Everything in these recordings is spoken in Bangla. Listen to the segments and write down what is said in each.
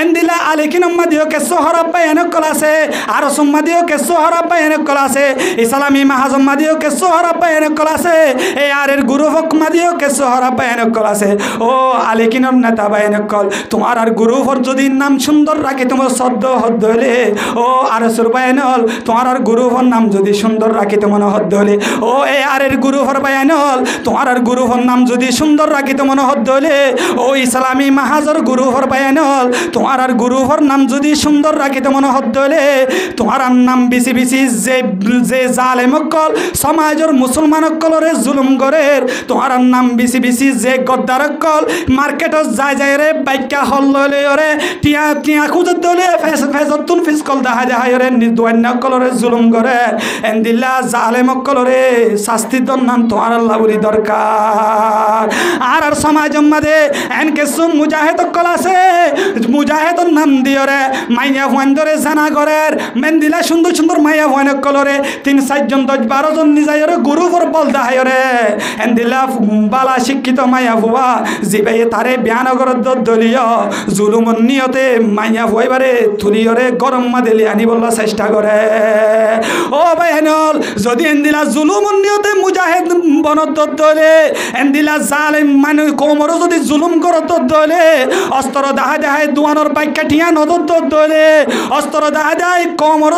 এন্দিলা আলিকিন মাদিও কে সোহরাব্বা এনক কলাছে আর সুম্মাদিও কে সোহরাব্বা এনক কলাছে ইসলামী মাহাজম মাদিও কে সোহরাব্বা এনক কলাছে এ আরের গুরু হক মাদিও কে সোহরাব্বা এনক কলাছে ও আলিকিনর নেতা বা এনক কল তোমার আর গুরু হর যদি নাম সুন্দর রাখি তোমার সদ্য হদ্দ হলে ও আর সুরবায়নল তোমার আর গুরু হর নাম যদি সুন্দর রাখি তোমার হদ্দ হলে ও এ আরের গুরু হর বায়নল তোমার আর গুরু হর নাম যদি সুন্দর রাখি তোমার হদ্দ হলে ও ইসলামী মাহাজর গুরু হর বায়নল তোমার আর গুরু হর নাম যদি সুন্দর রাখি তোমার হদ্দ হলে তোমার আর নাম বিসি বিসি যে জালেমকল সমাজের মুসলমানকলরে জুলুম করের তোমার আর নাম বিসি বিসি যে গদ্দারকল মার্কেটত যায় যায় রে বাইকা হল ললে রে টিয়া টিয়া খুঁজত দলে ফেজতুন ফিসকল দেখা যায় রে নির্দোয়ান্যকলরে জুলুম করে এন্দিল্লা জালেমকলরে শাস্তি দন্নান তোমার আল্লাহ বলি দরকার আর আর সমাজ মাঝে এন কিছু মুজাহিদ কল আছে মুজাহিদর নাম দিও রে মাইয়া ভুয়ান ধরে জানা করের মেন্দিলা সুন্দর সুন্দর মাইয়া ভুয়ান কলরে 3-4 জন 10-12 জন নিজাই রে গুরু ফর বল দেখায় রে এন্দিলা বালা শিক্ষিত মাইয়া ভুয়া জিবাই তারে বিয়ানগর দলীয় জুলুমন নিয়তে মাইয়া ভুয়াইবারে তুলিয়রে গরম মাদেলি আনি বললা চেষ্টা করে ও ভাই হেনল যদি এন্দিলা জুলুমন নিয়তে মুজাহিদ বনত দলে এন্দিলা জালেম মানে কোমর যদি জুলুম করত দলে অস্ত্র দেখা যায় দুয়ানোর বাইকা ঠিয়া নদত দলে অস্ত্র দেখা যায় কোমর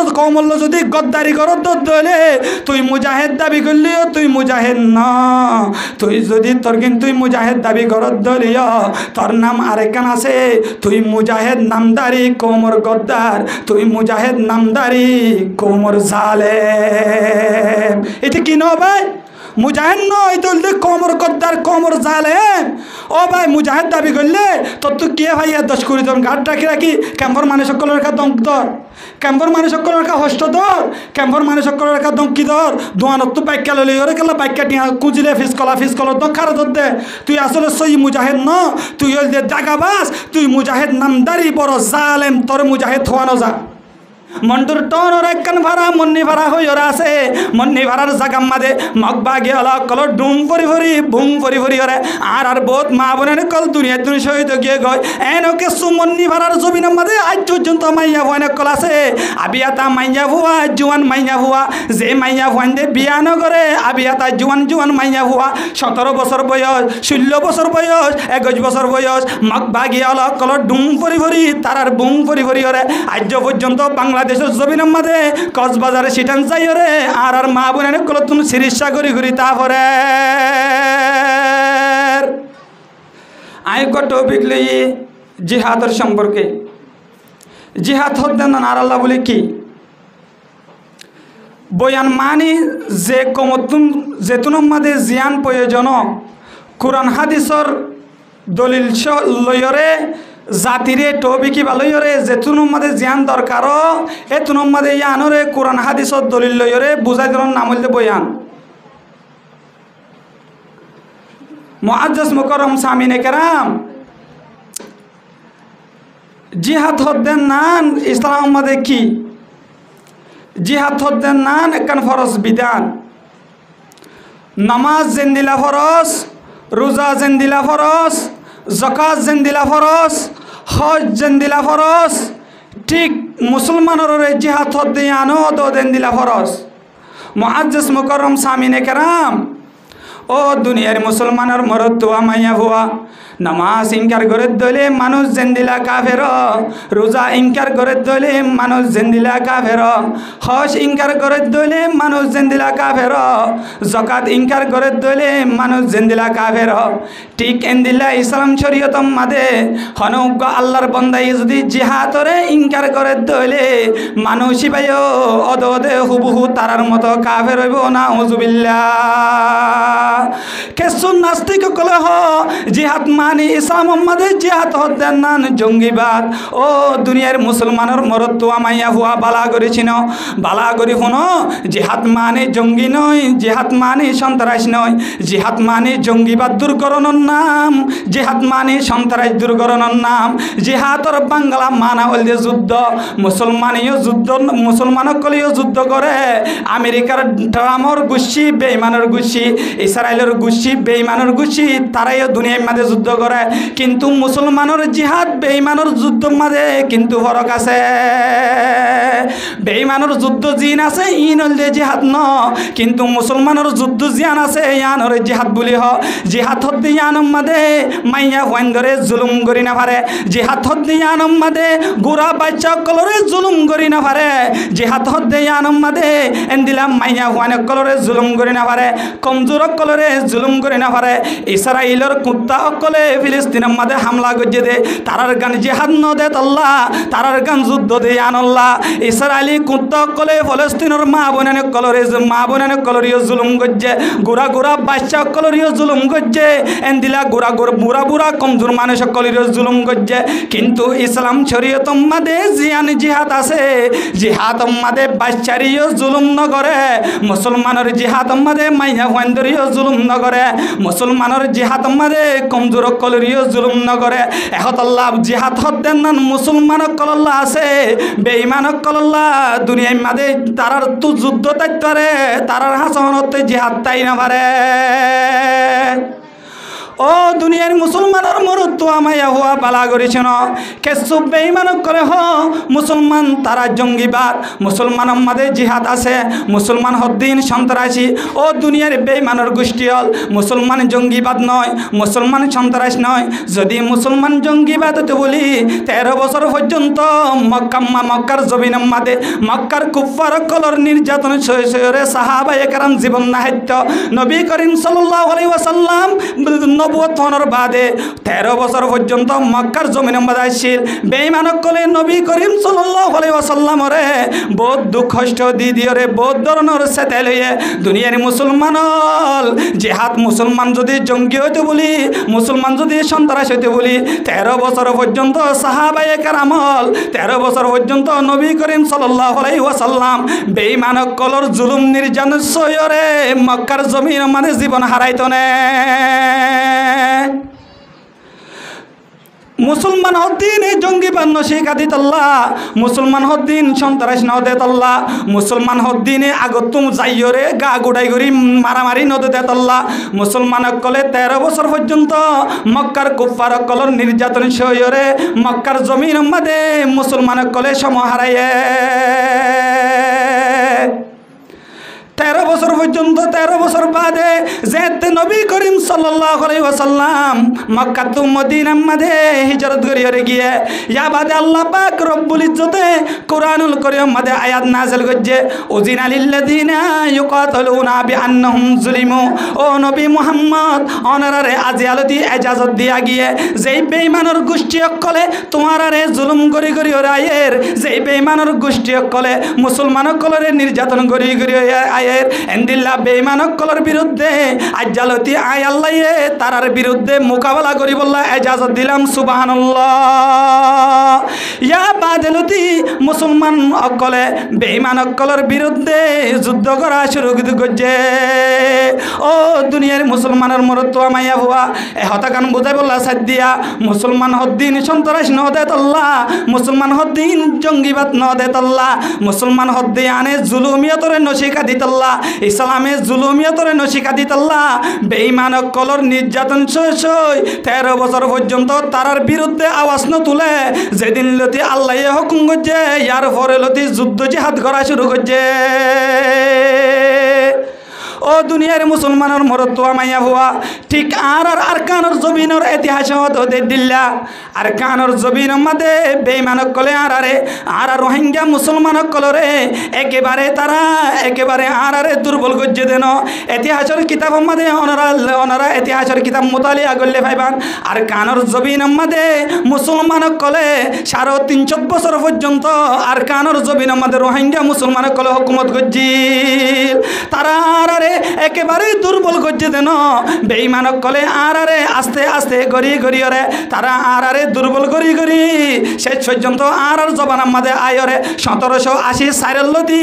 যদি গদ্দারি করত দলে তুই মুজাহিদ দাবি করলিও তুই মুজাহিদ না তুই যদি তোর কিন্তু তুই মুজাহিদ দাবি করত দলিও তোর নাম আরেকান আছে তুই মুজাহিদ নামদারি কোমর গদ্দার তুই মুজাহিদ নামদারি কোমর জালেম এতে কি ন ভাই মুজাহিদ নয় তো কোমর গদ্দার কোমর জালেম ও ভাই মুজাহিদ দাবি করলে তোর তো কে ভাই 10-20 জন গার্ড রাখি রাখি ক্যাম্পর মানুষ সকলের কা দঙ্ক ধর ক্যাম্পর মানুষ সকলের কা হস্ত ধর ক্যাম্পর মানুষ সকলের কা দঙ্কি ধর দোয়ানত তো বাইকা ললি ওরে কেলা বাইকা টিয়া কুজিলে ফিসকল তো খারা ধর দে তুই আসলে সই মুজাহিদ ন তুই হল দে দাগাবাস তুই মুজাহিদ নামদারি বড় জালেম তোর মুজাহিদ হওয়ানো যা মন্ডুর টন ওর একখান ভাড়া মন্নি ভাড়া হই ওরা আছে মন্নি ভাড়ার জাগাম মাদে মগবা গিয়ে হল কল ডুম পরি ভরি বুম পরি ভরি ওরে আর বহুত মা বোনের কল দুনিয়া তুমি সহিত গিয়ে গয় এনকে সুমন্নি ভাড়ার জমিন মাদে আজ পর্যন্ত মাইয়া ভুয়ান কল আছে আবিয়াতা মাইয়া ভুয়া জুয়ান মাইয়া ভুয়া যে মাইয়া ভুয়ান দে বিয়া নগরে আবিয়াতা জুয়ান মাইয়া ভুয়া 17 বছর বয়স 16 বছর বয়স 21 বছর বয়স মগবা গিয়ে হল কল ডুম পরি ভরি তার বুম পরি ভরি ওরে আজ পর্যন্ত বাংলাদেশের জমিনের মাঝে কক্সবাজারে সিটান যাই রে আর আর মা বোন কল তুমি চিকিৎসা করি করি তারপরে আয় টপিক লই জিহাদের সম্পর্কে জিহাদ হদ্দেন আর আল্লাহ বলে কি বয়ান মানি যে কমতুন যেতুনের মাঝে জিয়ান প্রয়োজন কোরআন হাদিসর দলিল লইরে জাতিরে টবিকি ভালোইরে যেতুনের মাঝে জিয়ান দরকার এ তুনের মাঝে ইয়ানরে কোরআন হাদিসর দলিল লইরে বুঝাই ধরন নাম হইলে বয়ান মুআজ্জাজ মুকাররম সামিনে কেরাম জিহাদ হদ্দেন নান ইসলাম মাঝে কি জিহাদ হদ্দেন নান একখান ফরজ বিধান নামাজ জেন্দিলা ফরজ রোজা জেন্দিলা ফরজ জাকাত জেন্দিলা ফরজ হজ জেন্দিলা ফরজ ঠিক মুসলমানের জিহাদ হদ্দে আনো তো জেন্দিলা ফরজ মুআজ্জাজ মুকাররম সামিনে কেরাম ও দুনিয়ার মুসলমানের মরদ মাইয়া ভুয়া নামাজ ইনকার করে দলে মানুষ জেন্দিলা কাফের রোজা ইনকার করে দলে মানুষ জেন্দিলা কাফের হজ ইনকার করে দলে মানুষ জেন্দিলা কাফের জাকাত ইনকার করে দলে মানুষ জেন্দিলা কাফের ঠিক এন্দিলা ইসলাম শরীয়ত মাদে হনজ্ঞ আল্লাহর বন্দাই যদি জিহাদরে ইনকার করে দলে মানুষই ভাইও অদে হুবহু তারার মতো কাফের হইব না হুজুবিল্লাহ কেসু নাস্তিক কলে হ জিহাদ মানি ইসলাম মাদে জিহাদ হদ্দেন নান জঙ্গিবাদ ও দুনিয়ার মুসলমানের মরদ মাইয়া হুয়া বালা করেছিল বালা করি শুনো জিহাদ মানে জঙ্গি নয় জিহাদ মানে সন্ত্রাস নয় জিহাদ মানে জঙ্গিবাদ দূরকরণের নাম জিহাদ মানে সন্ত্রাস দূরকরণের নাম জিহাদর বাংলা মানা হল যে যুদ্ধ মুসলমানীয় যুদ্ধ মুসলমানকলেও যুদ্ধ করে আমেরিকার ট্রাম্পর গোষ্ঠী বেঈমানের গোষ্ঠী ইসরায়েলের গোষ্ঠী বেঈমানের গোষ্ঠী তারাইও দুনিয়ার মাঝে যুদ্ধ করে কিন্তু মুসলমানের জিহাদ বেঈমানের যুদ্ধ মাঝে কিন্তু ফরক আছে বেঈমানের যুদ্ধ জিন আছে ইন হলে জিহাদ ন কিন্তু মুসলমানের যুদ্ধ জিয়ান আছে ইয়ানরে জিহাদ বলি হ জিহাদ হদ্দি ইয়ানম মাঝে মাইয়া ফাইন ধরে জুলুম করি না পারে জিহাদ হদ্দি ইয়ানম মাঝে গোড়া বাচ্চা কলরে জুলুম করি না পারে জিহাদ হদ্দি ইয়ানম মাঝে এন্দিলাম মাইয়া ফাইন কলরে জুলুম করি না পারে কমজোর কলরে জুলুম করি না পারে ইসরাইলের কুত্তা অকলে ফিলিস্তিনের মাঝে হামলা গজে দে তারার গান জিহাদ ন দে আল্লাহ তারার গান যুদ্ধ দে আল্লাহ ইসরাইলি কুত্তা অকলে ফিলিস্তিনের মা বোনের কলরিও জুলুম গজে গোড়া গোড়া বাচ্চা কলরিও জুলুম গজে এন্দিলা গোড়া গোড়া বুড়া বুড়া কমজোর মানুষ কলরিও জুলুম গজে কিন্তু ইসলাম শরীয়ত মাঝে জিয়ান জিহাদ আছে জিহাদ মাঝে বাচ্চারিও জুলুম ন করে মুসলমানের জিহাদ মাঝে মাইয়া ফাইন্দরিও জুলুম ন করে মুসলমানের জিহাদ মাঝে কমজোর কলরিও জুলুম ন করে এহতাল্লাহ জিহাদ হদ্দেন নান মুসলমান কলল্লাহ আছে বেঈমান কলল্লাহ দুনিয়ার মাঝে তারার তো যুদ্ধ তাইতারে তারার হাসানতে জিহাদ তাই না পারে ও দুনিয়ার মুসলমানের মরুত্ব আমায় হওয়া বালা করেছেন কেসু বেঈমান করে হ মুসলমান তারা জঙ্গিবাদ মুসলমানের মাঝে জিহাদ আছে মুসলমান হদ্দিন সন্ত্রাসী ও দুনিয়ার বেঈমানের গোষ্ঠী হল মুসলমান জঙ্গিবাদ নয় মুসলমান সন্ত্রাস নয় যদি মুসলমান জঙ্গিবাদ তো বলি 13 বছর পর্যন্ত মক্কার জমিনের মাঝে মক্কার কুফার কলর নির্যাতন সরে সাহাবায়ে কেরাম জীবন নাহিত্য নবী করিম সাল্লাল্লাহু আলাইহি ওয়াসাল্লাম নবুয়তর বাদে 13 বছর পর্যন্ত মক্কার জমিনের মাঝে আসছিল বেঈমান কলে নবী করিম সাল্লাল্লাহু আলাইহি ওয়াসাল্লামরে বহুত দুঃখ কষ্ট দিদিওরে বহুত ধরনের সাথে লইয়ে দুনিয়ার মুসলমান জিহাদ মুসলমান যদি জঙ্গি হইতে বলি মুসলমান যদি সন্ত্রাস হইতে বলি 13 বছর পর্যন্ত সাহাবায়ে কেরাম 13 বছর পর্যন্ত নবী করিম সাল্লাল্লাহু আলাইহি ওয়াসাল্লাম বেঈমান কলর জুলুম নির্যাতন সয়রে মক্কার জমিনের মাঝে জীবন হারাইতো না মুসলমান হদ্দিন জঙ্গিবাদ নশিকা দিত আল্লাহ মুসলমান হদ্দিন সন্ত্রাস ন দেত আল্লাহ মুসলমান হদ্দিনে আগতুম যাইয়রে গা গুড়াই করি মারামারি ন দেত আল্লাহ মুসলমান কলে 13 বছর পর্যন্ত মক্কার কুফার কলর নির্যাতন সয়রে মক্কার জমিন মাঝে মুসলমান কলে সম হারাইয়ে 13 বছর পর্যন্ত 13 বছর বাদে যেতে নবী করিম সাল্লাল্লাহু আলাইহি ওয়াসাল্লাম মক্কা তো মদিনার মাঝে হিজরত করিয়ে গিয়ে ইয়া বাদে আল্লাহ পাক রব্বুল ইজ্জতে কুরআনুল কারীম মাঝে আয়াত নাযিল করছে উযিনা লিল্লাযিনা ইউকাতালুনা বিআন্নাহুম যুলিমু ও নবী মুহাম্মদ অনারে আজিয়ালতি ইজাজত দিয়া গিয়ে যেই বেঈমানের গোষ্ঠী অকলে তোমারে জুলুম করি করি আয়ের যেই বেঈমানের গোষ্ঠী অকলে মুসলমান কলরে নির্যাতন করি করি আয়ের এন্দিল্লা বেঈমান কলর বিরুদ্ধে আজালতি আয় আল্লাহ তারার বিরুদ্ধে মোকাবেলা করি বললা ইজাজত দিলাম সুবহানাল্লাহ ইয়া বাদলতি মুসলমান অকলে বেঈমান কলর বিরুদ্ধে যুদ্ধ করা শুরু করছে ও দুনিয়ার মুসলমানের মরত্ব মাইয়া হুয়া এ হতাকান বুঝাই বললা সাদিয়া মুসলমান হদ্দিন সন্ত্রাস ন দেত আল্লাহ মুসলমান হদ্দিন জঙ্গিবাদ ন দেত আল্লাহ মুসলমান হদ্দি আনে জুলুমিয়তরে নশিকা দিত আল্লাহ ইসলামে জুলুমিয়তরে নশিকা দিত আল্লাহ বেঈমান কলর নির্যাতন সই 13 বছর পর্যন্ত তারার বিরুদ্ধে আওয়াজ ন তুলে যেদিন লতি আল্লাহ হুকুম করছে ইয়ার পরে লতি যুদ্ধ জিহাদ করা শুরু করছে ও দুনিয়ার মুসলমানের মরত্ব মাইয়া হুয়া ঠিক আর আরকানের জমিনের ইতিহাস হতে দিল্লা আরকানের জমিনের মাঝে বেঈমান কলে আর রোহিঙ্গা মুসলমান কলরে একেবারে তারা একেবারে আরে দুর্বল গজ্জে দেন ইতিহাসের কিতাব মাঝে ওনারা ইতিহাসের কিতাব মোতালিয়া করলে ভাইবান আরকানের জমিনের মাঝে মুসলমান কলে 350 বছর পর্যন্ত আরকানের জমিনের মাঝে রোহিঙ্গা মুসলমান কলে হুকুমত গজ্জিল তারা আরে একেবারে দুর্বল করছে দেন বেঈমান কলে আরে আস্তে আস্তে গড়ি গড়িয়ে তারা আরে দুর্বল করি করি শেষ পর্যন্ত আর জবানার মাঝে আয়রে 1780 সাইরল্লতি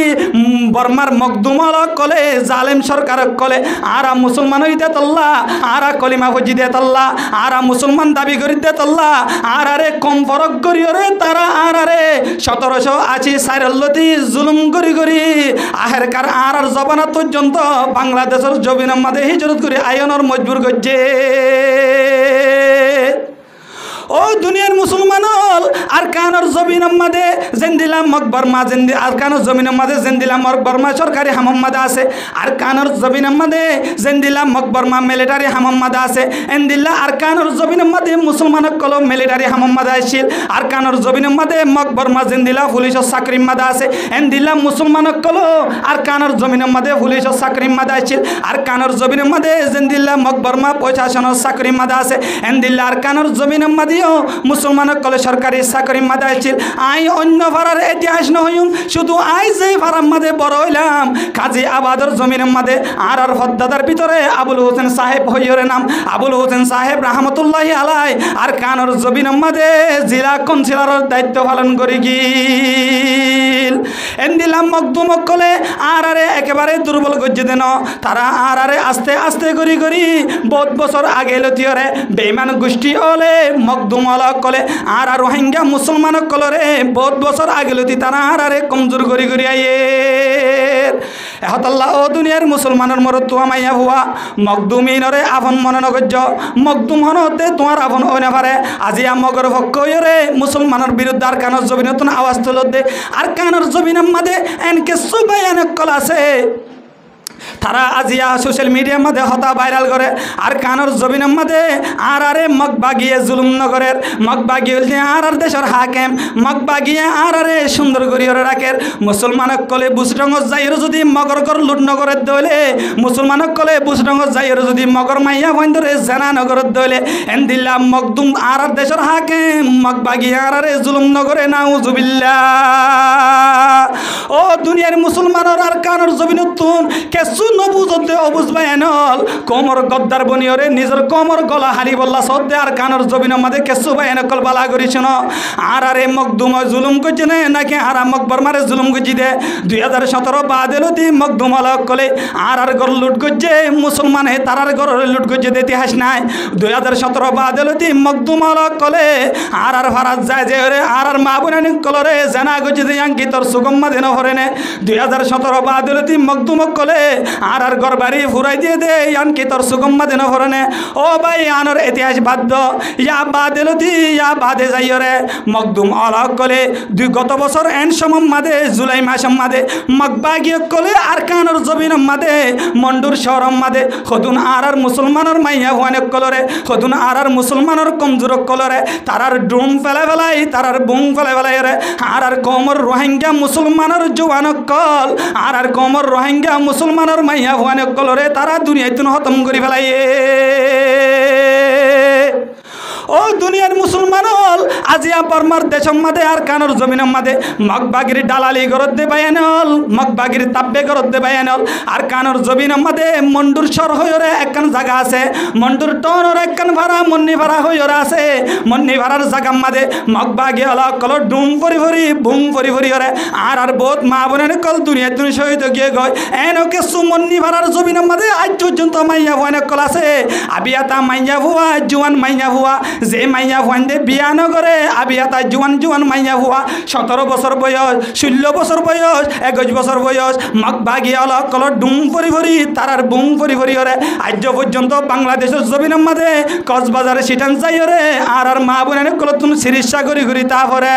বর্মার মকদুমল কলে জালেম সরকার কলে আরা মুসলমান হইতে তল্লা আরা কলিমা ফজি দে তল্লা আরা মুসলমান দাবি করি দে তল্লা আরে কম ফরক করিয়ে তারা আরে 1780 সাইরল্লতি জুলুম করি করি আহেরকার আর জবানা পর্যন্ত বাংলাদেশের জমিনের মাঝে হিজরত করে আয়নের মজবুর করছে ও দুনিয়ার মুসলমান হল আর কানর জমিন মাদে জেন্দিলা মকবরমা জেন্দি আর কানর জমিন মাদে জেন্দিলা মকবরমা সরকারি হামাম মাদে আছে আর কানর জমিন মাদে জেন্দিলা মকবরমা মিলিটারি হামাম মাদে আছে এন্দিল্লা আর কানর জমিন মাদে মুসলমান কল মিলিটারি হামাম মাদে আসছিল আর কানর জমিন মাদে মকবরমা জেন্দিলা পুলিশের চাকরি মাদে আছে এন্দিল্লা মুসলমান কল আর কানর জমিন মাদে পুলিশের চাকরি মাদে আসছিল আর কানর জমিন মাদে জেন্দিল্লা মকবরমা প্রশাসনের চাকরি মাদে আছে এন্দিল্লা আর কানর জমিন মাদিও মুসলমান কলে সরকারি চাকরি মাদে আসছিল আই অন্য ভাড়ার ইতিহাস নহইম শুধু আই যে ভাড়ার মাদে বড় হইলাম কাজী আবাদর জমিন মাদে আর হদ্দাদার ভিতরে আবুল হোসেন সাহেব হইয়রে নাম আবুল হোসেন সাহেব রহমতুল্লাহি আলাই আর কানর জমিন মাদে জেলা কাউন্সিলরের দায়িত্ব পালন করি গিল এন্দিলাম মকদুম কলে আর একেবারে দুর্বল গজ্জে দেন তারা আর আস্তে আস্তে করি করি বহুত বছর আগে লতিয়রে বেঈমান গোষ্ঠী হলে মকদুম কলে আর রোহিঙ্গা মুসলমান কলরে বহুত বছর আগে লতি তারা আর কমজোর করি করি আইয়ে এহতাল্লাহ ও দুনিয়ার মুসলমানের মরত তো মাইয়া হুয়া মকদুমিনরে আফন মনে নগজ্য মকদুম হনতে তোমার আফন হই না পারে আজি আমগর পক্ষরে মুসলমানের বিরুদ্ধে আর কানর জমিন নতুন আওয়াজ তুলতে আর কানর জমিন মাদে এনকে সুবাই অনেক কল আছে তারা আজিয়া সোশ্যাল মিডিয়ার মধ্যে হতা ভাইরাল করে আর কানর জমিনের মধ্যে আর মগবাগিয়ে জুলুম নগরের মগবাগি হল আর দেশের হাকেম মগবাগিয়ে আর সুন্দর করিয়ে রাখের মুসলমানক কলে বুসরঙ্গত যাইর যদি মগর কর লুট নগরের দলে মুসলমানক কলে বুসরঙ্গত যাইর যদি মগর মাইয়া বন্ধরে জেনা নগরের দলে এন্দিল্লা মকদুম আর দেশের হাকেম মগবাগি আর জুলুম নগরে নাউজুবিল্লাহ ও দুনিয়ার মুসলমানের আর কানর জমিনতুন কেসু নবুজতে অবুজবাই এনল কোমর গদ্দার বনিয়রে নিজের কোমর গলা হারি বললা সদ্দে আর কানর জমিনের মধ্যে কেসু বাই এনকল বালা করিছেন আর মকদুম জুলুম করছে না নাকি আর মকবরমারে জুলুম করছি দে 2017 বাদেলতি মকদুম কলে আর গর লুট করছে মুসলমান হে তারার গর লুট করছে ইতিহাস নাই 2017 বাদেলতি মকদুম কলে আর ভারাত যায় যে আর মা বোনানি কলরে জানা করছে যে আঙ্কিতর সুগম্মা দেন হরেনে 2017 বাদেলতি মকদুম কলে আর গরবারি ফুরাই দিয়ে দে আনকি তোর সুগম্মা দেন হরনে ও ভাই আনর ইতিহাস বাদ্য ইয়া বাদেলতি ইয়া বাদে যাইরে মকদুম অলক কলে গত বছর এন সমম মাদে জুলাই মাসম মাদে মকবাগিয় কলে আর কানর জমিন মাদে মন্ডুর শহরম মাদে খদুন আর মুসলমানের মাইয়া হওয়ানে কলরে খদুন আর মুসলমানের কমজোর কলরে তারার ডুম ফেলে ফেলাই তারার বুম ফেলে ফেলাই রে আর কমর রোহিঙ্গা মুসলমানের জওয়ান কল আর কমর রোহিঙ্গা মুসলমানের মাইয়া ভুয়ানে কলরে তারা দুনিয়ায় তুন খতম করি ফেলাইয়ে ও দুনিয়ার মুসলমান হল আজিয়া বর্মার দেশম মাদে আর কানর জমিনের মাদে মগবাগির দালালি গরত দে বায়ানল মগবাগির তাব্বে গরত দে বায়ানল আর কানর জমিনের মাদে মন্ডুর সর হইরে একখান জায়গা আছে মন্ডুর টনর একখান ভাড়া মন্নি ভাড়া হইরে আছে মন্নি ভাড়ার জায়গা মাদে মগবাগি হল কল ডুম পরি ভরি বুম পরি ভরি হরে আর বহুত মা বোনের কল দুনিয়া তুমি শহীদ গিয়ে গয় এনকে সুমন্নি ভাড়ার জমিনের মাদে আজ পর্যন্ত মাইয়া ভুয়ানে কল আছে আবিয়াতা মাইয়া ভুয়া জুয়ান মাইয়া ভুয়া যে মাইয়া ভুয়ানদে বিয়া নগরে আবিয়াতা জুয়ান জুয়ান মাইয়া ভুয়া 17 বছর বয়স 16 বছর বয়স 21 বছর বয়স মগবাগি হল কল ডুম পরি ভরি তারার বুম পরি ভরি হরে আজ পর্যন্ত বাংলাদেশের জমিনের মাদে কক্সবাজারে সিটান যাই হরে আর মা বোনের কল তুমি চিকিৎসা করি করি তারপরে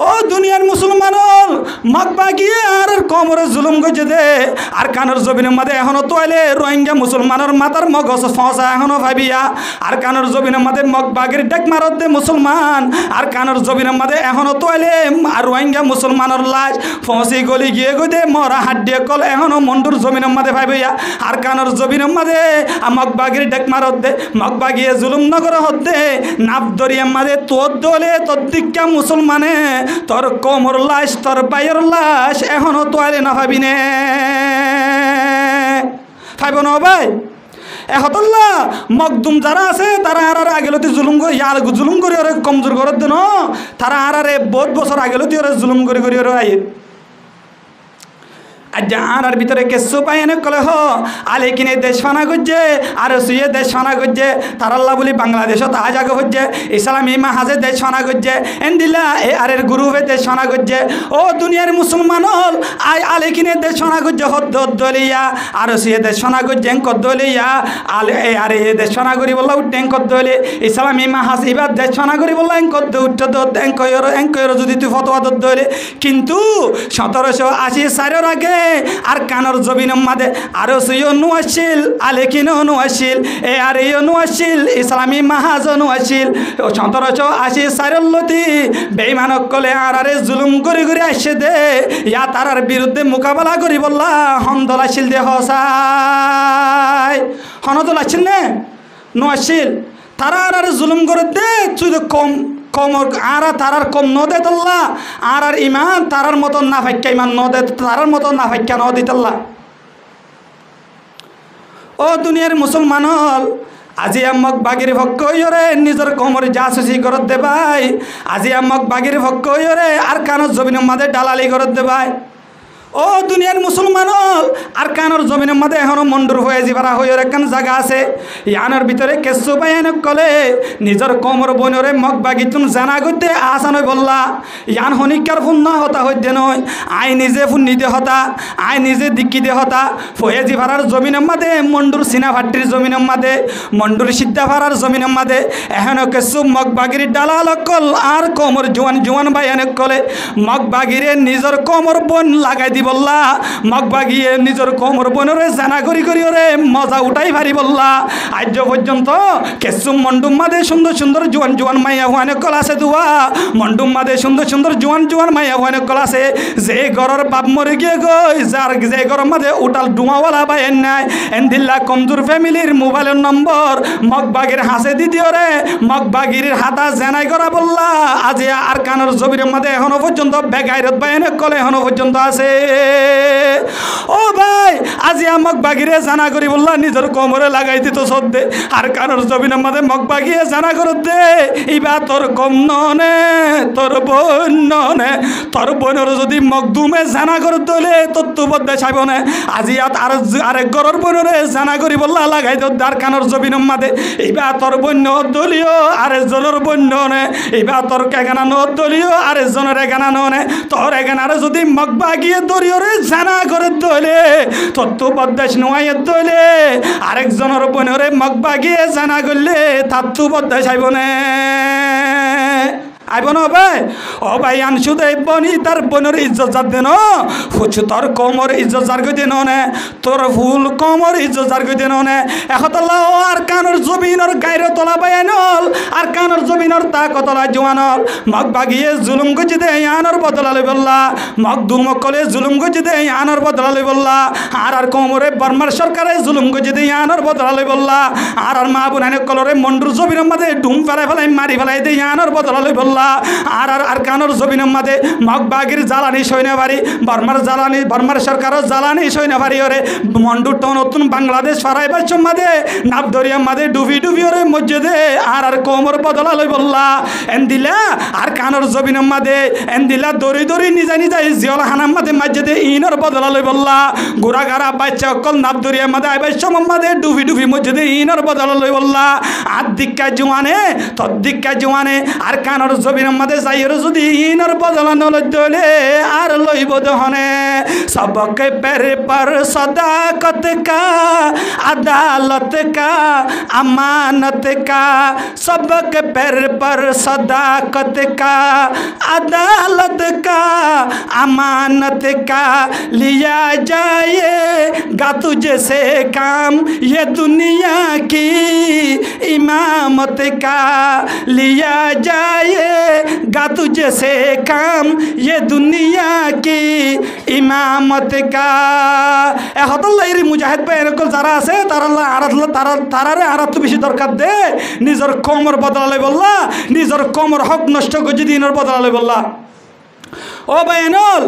ও দুনিয়ার মুসলমান মগবাগিয়ে আর কমরে জুলুম গজে দে আর কানর জমিনের মাদে এখনো তোয়ালে রোহিঙ্গা মুসলমানের মাথার মগজ ফসা এখনো ভাবিয়া আর কানর জমিনের মাদে মগবাগির ডেক মারত দে মুসলমান আর কানর জমিনের মাদে এখনো তোয়ালে আর রোহিঙ্গা মুসলমানের লাশ ফসি গলি গিয়ে গদে মরা হাড্ডিয়ে কল এখনো মন্ডুর জমিনের মাদে ভাবিয়া আর কানর জমিনের মাদে মগবাগির ডেক মারত দে মগবাগিয়ে জুলুম নগর হতে নাপ দরিয়ার মাদে তোর দলে তোর দিকা মুসলমানে তোর কোমর লাশ তোর বাইর লাশ এখনো তোয়ালে না ভাবিনে ভাইব না ভাই এহতল্লা মকদুম যারা আছে তারা আর আগেলতি জুলুম করে ইয়ার জুলুম করে ওরে কমজোর করে দেন তারা আর বহুত বছর আগেলতি ওরে জুলুম করে করে ওরে আইয়ে আজ আর ভিতরে কেসু পাইনে কলে হ আলে কিনে দেশ ফানা করছে আর সুয়ে দেশ ফানা করছে তারাল্লা বলি বাংলাদেশত আজাগ হচ্ছে ইসলামী মাহাজে দেশ ফানা করছে এন্দিলা এ আরের গ্রুপে দেশ ফানা করছে ও দুনিয়ার মুসলমান হল আলে কিনে দেশ ফানা করছে হদ্দলিয়া আর সুয়ে দেশ ফানা করছে কদ্দলিয়া আলে এ আরে এ দেশ ফানা করি বললা উঠেন কদ্দলি ইসলামী মাহাজ এবার দেশ ফানা করি বললা কদ্দ উঠতে এঙ্কয়ের যদি তুই ফতোয়া দলে কিন্তু 1780 সালের আগে আর কানর জবিনম মাদে আরো সুইও নুয়াশিল আলেকিনো নুয়াশিল এ আর ইও নুয়াশিল ইসলামী মাহাজও নুয়াশিল 1780 সালের লতি বেঈমানক কলে আর আরে জুলুম করে করে আসে দে ইয়া তারার বিরুদ্ধে মোকাবেলা করি বললা হন্দলাশিল দে হসাই হনদলাশিল নে নুয়াশিল তারা আর জুলুম করে দে তুই তো কমর আর তারার কম ন দে তল্লা আর ইমান তারার মতন না ফাইক্কা ইমান ন দে তারার মতন না ফাইক্কা ন দিতল্লা ও দুনিয়ার মুসলমান হল আজি আমাক বাগির ভক্ক হইরে নিজের কমর জাসুসি করত দে ভাই আজি আমাক বাগির ভক্ক হইরে আর কানত জমিনের মাঝে দালালি করত দে ভাই ও দুনিয়ার মুসলমান হল আর কানর জমিনের মধ্যে এখনো মন্ডুর হয়ে যারা হয়ে একখান জায়গা আছে ইয়ানোর ভিতরে কেসু বাইন কলে নিজের কমর বনরে মগ বাগিতুন জানা করতে আসানই বললা ইয়ান হনিকার ফোন না হতা হইতে নয় আই নিজে ফোন নিতে হতা আই নিজে দিক্কি দে হতা ফয়ে জিভারার জমিনের মধ্যে মন্ডুর সিনা ভাট্টির জমিনের মধ্যে মন্ডুর সিদ্ধা ভাড়ার জমিনের মধ্যে এখনো কেসু মগ বাগির ডালাল কল আর কমর জোয়ান জোয়ান বাইন কলে মগ বাগিরে নিজের কমর বন লাগাই বললা মগ বাগিয়ে নিজের কোমর বনরে জানা করি করি ওরে মজা উঠাই ভারি বললা আজ পর্যন্ত কেসুম মন্ডুম মাদে সুন্দর সুন্দর জোয়ান জোয়ান মাইয়া হুয়ানে কলাসে দুয়া মন্ডুম মাদে সুন্দর সুন্দর জোয়ান জোয়ান মাইয়া হুয়ানে কলাসে যে ঘরের বাপ মরে গিয়ে গই যার যে ঘরের মাঝে উঠাল ডুমাওয়ালা বা এন নাই এনদিল্লা কমজোর ফ্যামিলির মোবাইলের নম্বর মগ বাগির হাসে দিদিও রে মগ বাগির হাতা জেনাই করা বললা আজ আর কানর জবিরের মাঝে এখনো পর্যন্ত বেগাইরত বা এনে কলে এখনো পর্যন্ত আছে ও ভাই আজি আমাক বাগিরে জানা করি বললা নিজের কোমরে লাগাই দিত সদ্দে আর কারোর জমিনের মধ্যে মগ বাগিয়ে জানা করে দে ইবা তোর কম ননে তোর বোন ননে তোর বোনের যদি মগদুমে জানা করে দলে তোর তো বদলে চাইব না আজি আর আরেক গরর বোনরে জানা করি বললা লাগাই দিত আর কানোর জমিনের মধ্যে ইবা তোর বন্য দলীয় আর জনের বন্য নে ইবা তোর কেগানা ন দলীয় আর জনের এগানা ননে তোর এগানারে যদি মগ বাগিয়ে দলীয় জানা করে দলে তত্ত্ব বদাস নয় দলে আরেকজনের বোনরে মগ বাগিয়ে জানা করলে তার তো বদাস আইব না আইব না ভাই ও ভাই আনসু দে বনি তার বোনের ইজ্জত যার দেন ফুচু তোর কমর ইজ্জত যার গই দেন নে তোর ফুল কমর ইজ্জত যার গই দেন নে এখতলা আর কানর জমিনের গায়রে তলা বাইনল আর কানর জমিনের তা কতলা জওয়ানল মগ বাগিয়ে জুলুম গজি দে আনর বদলা লই বললা মগ দুমক কলে জুলুম গজি দে আনর বদলা লই বললা আর কমরে বর্মার সরকারে জুলুম গজি দে আনর বদলা লই বললা আর মা বুনানে কলরে মন্ডুর জমিনের মধ্যে ঢুম ফেলাই মারি ফেলাই দে আনর বদলা লই বললা আর কানোর জমিনের মাঝে মগ বাগির জ্বালানি সৈন্য বাড়ি বর্মার সরকারের জ্বালানি সৈন্য বাড়ি ওরে মন্ডুর তো নতুন বাংলাদেশ ফারাইবার মাঝে নাবদরিয়ার মাঝে ডুবি ডুবি ওরে মসজিদে আর কোমর বদলা লই বললা এন্দিলা আর কানোর জমিনের মাঝে এন্দিলা দড়ি দড়ি নিজা নিজা জিয়ল হানার মাঝে মসজিদে ইনর বদলা লই বললা গোড়াগাড়া বাচ্চা অকল নাবদরিয়ার মাঝে আইবার মাঝে ডুবি ডুবি মসজিদে ইনর বদলা লই বললা আর দিক্কা জোয়ানে তোর দিক্কা জোয়ানে আর কানোর জমিনের মাঝে যাইর যদি ইনর বদলা নলে আর লইব দহনে सबके पैर पर सदाकत का अदालत का अमानत का सबके पैर पर सदाकत का अदालत का अमानत का लिया जाएगा तुझसे काम ये दुनिया की इमामत का लिया जाएगा तुझसे काम ये दुनिया की इमामत का এহতল্লাহির মুজাহিদ ভাই এরকম যারা আছে তারারে আরাত বেশি দরকার দে নিজের কমর বদলালে বললা নিজের কমর হক নষ্ট করে দিনের বদলালে বললা ও ভাই এনল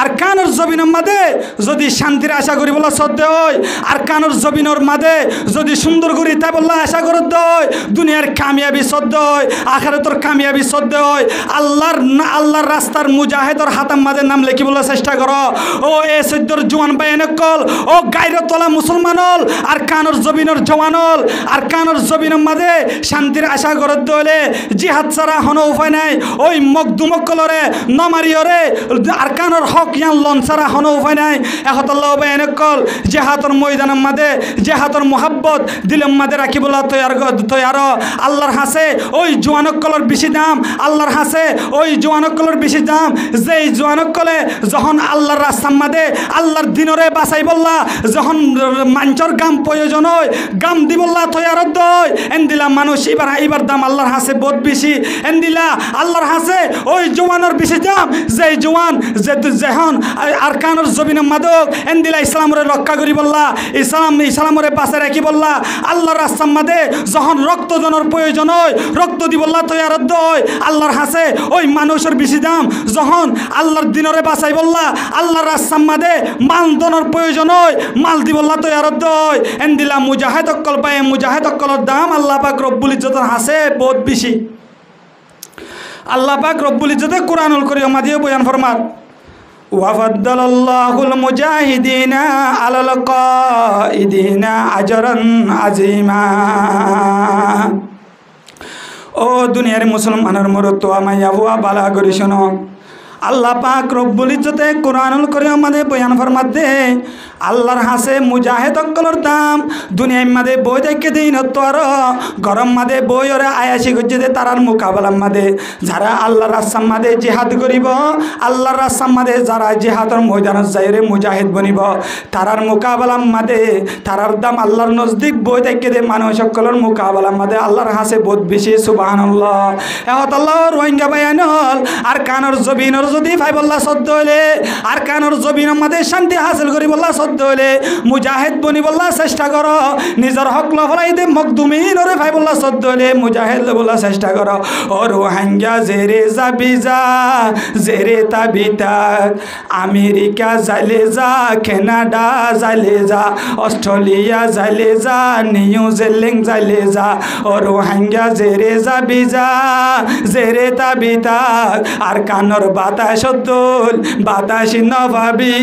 আর কানোর জমিনের মাঝে যদি শান্তির আশা করি বলা সদ্য হয় আর কানোর জমিনের মাঝে যদি সুন্দর করি তাই বললা আশা করত হয় দুনিয়ার কামিয়াবি সদ্য হয় আখিরাতের কামিয়াবি সদ্য হয় আল্লাহর রাস্তার মুজাহিদর হাতাম মাঝে নাম লেখি বলার চেষ্টা করো ও এ সদ্যর জওয়ান বাইনকল ও গায়রতলা মুসলমানল আর কানোর জমিনের জওয়ানল আর কানোর জমিনের মাঝে শান্তির আশা করত হলে জিহাদ ছাড়া হনো উপায় নাই ওই মকদুমকলরে নমারিয়রে আর কানোর হক ইয়ান লন ছাড়া হনো উপায় নাই এহতাল্লাহ বাইনকল জিহাদর ময়দানের মাঝে জিহাদর মোহাব্বত দিলের মাঝে রাখিবলা তৈয়ার আল্লাহর হাসে ওই জোয়ানকলর বেশি দাম আল্লাহর হাসে ওই জোয়ানকলর বেশি দাম যেই জোয়ানকলে যখন আল্লাহর রাস্তার মাঝে আল্লাহর দিনরে বাঁচাই বললা যখন মাঞ্চর গাম প্রয়োজন হয় গাম দিবল্লা তৈয়ার দয় এন্দিলা মানুষ এবার দাম আল্লাহর হাসে বহুত বেশি এন্দিলা আল্লাহর হাসে ওই জোয়ানের বেশি দাম যেই জোয়ান যেহন আর কানোর জমিনের মাদক এন্দিলা ইসলামরে রক্ষা করি বললা ইসলামরে পাশে রাখি বললা আল্লাহর রাস্তার মাঝে যখন রক্তজনের প্রয়োজন হয় রক্ত দিবল্লা তৈয়ার দয় আল্লাহর হাসে ওই মানুষের বেশি দাম যখন আল্লাহর দিনরে বাঁচাই বললা আল্লাহর রাস্তার মাঝে মাল দনের প্রয়োজন হয় মাল দিবল্লা তৈয়ার দয় এন্দিলা মুজাহিদ অক্কল পায় মুজাহিদ অক্কলের দাম আল্লাহ পাক রব্বুল ইজ্জতের হাসে বহুত বেশি আল্লাহ পাক রব্বুল ইজ্জতে কোরআনুল কারীম দিয়ে বয়ান ফরমান ওয়াফাদ্দালাল্লাহুল মুজাহিদিনা আলাল কাইদিনা আজরান আযীমা ও দুনিয়ার মুসলমানের মরত আমায়া হুয়া বালা করি শোনো আল্লাহ পাক রব্বুল ইজ্জতে কোরআনুল কারীম মাঝে বয়ান ফরমাতে আল্লাহর হাসে মুজাহিদ অক্কলর দাম দুনিয়ার মাঝে বই দেখে দিন তোর গরম মাঝে বই ওরা আয়াসি করছে যে তারার মোকাবেলার মাঝে যারা আল্লাহর রাস্তার মাঝে জিহাদ করিব আল্লাহর রাস্তার মাঝে যারা জিহাদর ময়দানত যাইরে মুজাহিদ বনিব তারার মোকাবেলার মাঝে তারার দাম আল্লাহর নজদিক বই দেখে দে মানুষ সকলের মোকাবেলার মাঝে আল্লাহর হাসে বহুত বেশি সুবহানাল্লাহ এহত আল্লাহ রোহিঙ্গা বায়ান হল আর কানোর জবিনর যদি ভাইবল্লা সদ্য হইলে আর কানোর জবিনের মাঝে শান্তি হাসিল করি বললা হলে মুজাহিদ বনি বললা চেষ্টা করো নিজের হক লফলাই দে মকদুমিনরে ভাই বললা সদ্য হলে মুজাহিদ বললা চেষ্টা করো ও রোহিঙ্গা জেরে যাবি যা জেরে তাবিতা আমেরিকা যাইলে যা কানাডা যাইলে যা অস্ট্রেলিয়া যাইলে যা নিউজিল্যান্ড যাইলে যা ও রোহিঙ্গা জেরে যাবি যা জেরে তাবিতা আর কানোর বাতাস দোল বাতাস না ভাবি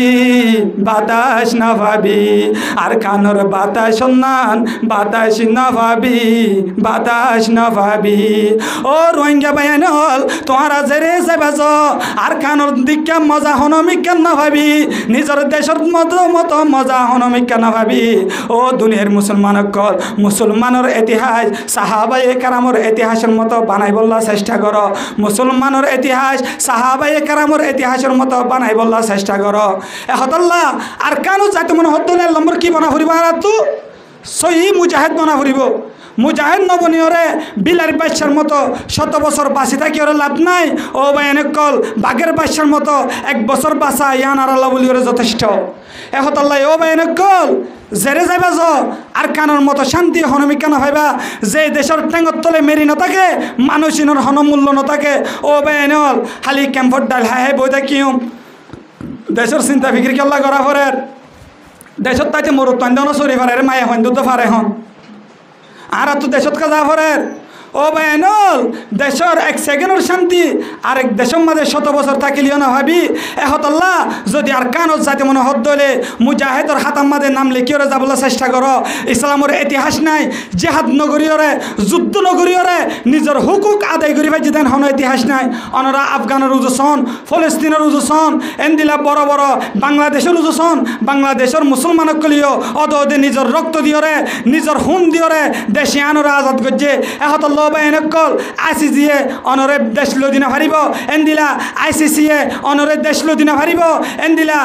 বাতাস না ভাবি আর কানোর বাতাস নান বাতাস না ভাবি বাতাস না ভাবি ও রোহিঙ্গা বায়ান হল তোহারা জেরে যাবাজ আর কানোর দিকে মজা হনমিকা না ভাবি নিজের দেশের মতো মজা হনমিকা না ভাবি ও দুনিয়ার মুসলমানকল মুসলমানের ইতিহাস সাহাবায়ে কেরামের ইতিহাসের মতো বানাই বললা চেষ্টা করো মুসলমানের ইতিহাস সাহাবায়ে কেরামের ইতিহাসের মতো বানাই বললা চেষ্টা করো এহতাল্লাহ আর কানো যাতে মনে হদ্দলে নম্বর কি বানা ফুরিব আর তো সহি মুজাহিদ বানা ফুরিব মুজাহিদ নবনীয়রে বিলার বাচ্চার মতো 100 বছর বাঁচি থাকি ওরা লাভ নাই ও বাইনকল বাঘের বাচ্চার মতো 1 বছর বাঁচা ইয়ান আর আল্লাহ বলি ওরা যথেষ্ট এহতাল্লাহ ও বাইনকল জেরে যাইবা য আর কানোর মতো শান্তি হনমিকা না ভাইবা যে দেশের টেঙ্গর তলে মেরি নথাকে মানুষিনের হনমূল্য নথাকে ও বাইনল খালি ক্যাম্পর ডাল হাই বই থাকিও দেশের চিন্তা ফিকির কেল্লা করা ফরের দেশত তাইতে মরুত তন্দন চুরি ফারে মায়ে হন তো ফারে হন আর তো দেশত কাজা ফরের ও বাইনল দেশের 1 সেকেন্ডের শান্তি আর এক দেশের মাঝে 100 বছর থাকিলিও না ভাবি এহতাল্লাহ যদি আর কানত যাতে মনে হদ দলে মুজাহিদর হাতাম মাঝে নাম লিখিওরে যাবলা চেষ্টা করো ইসলামের ইতিহাস নাই জেহাদ নগরীয়রে যুদ্ধ নগরীয়রে নিজের হুকুক আদায় করি ভাই যেতেন হন ইতিহাস নাই অনরা আফগানের উজুসন ফলস্তিনের উজুসন এন্দিলা বড় বড় বাংলাদেশের উজুসন বাংলাদেশের মুসলমানকলিও অদে নিজের রক্ত দিয়রে নিজের হুন দিয়রে দেশে আনরা আজাদ করছে এহতাল্লাহ বাইনকল আইসিসিয়ে অনরে দেশ লদিনা ভারিব এন্দিলা আইসিসিয়ে অনরে দেশ লদিনা ভারিব এন্দিলা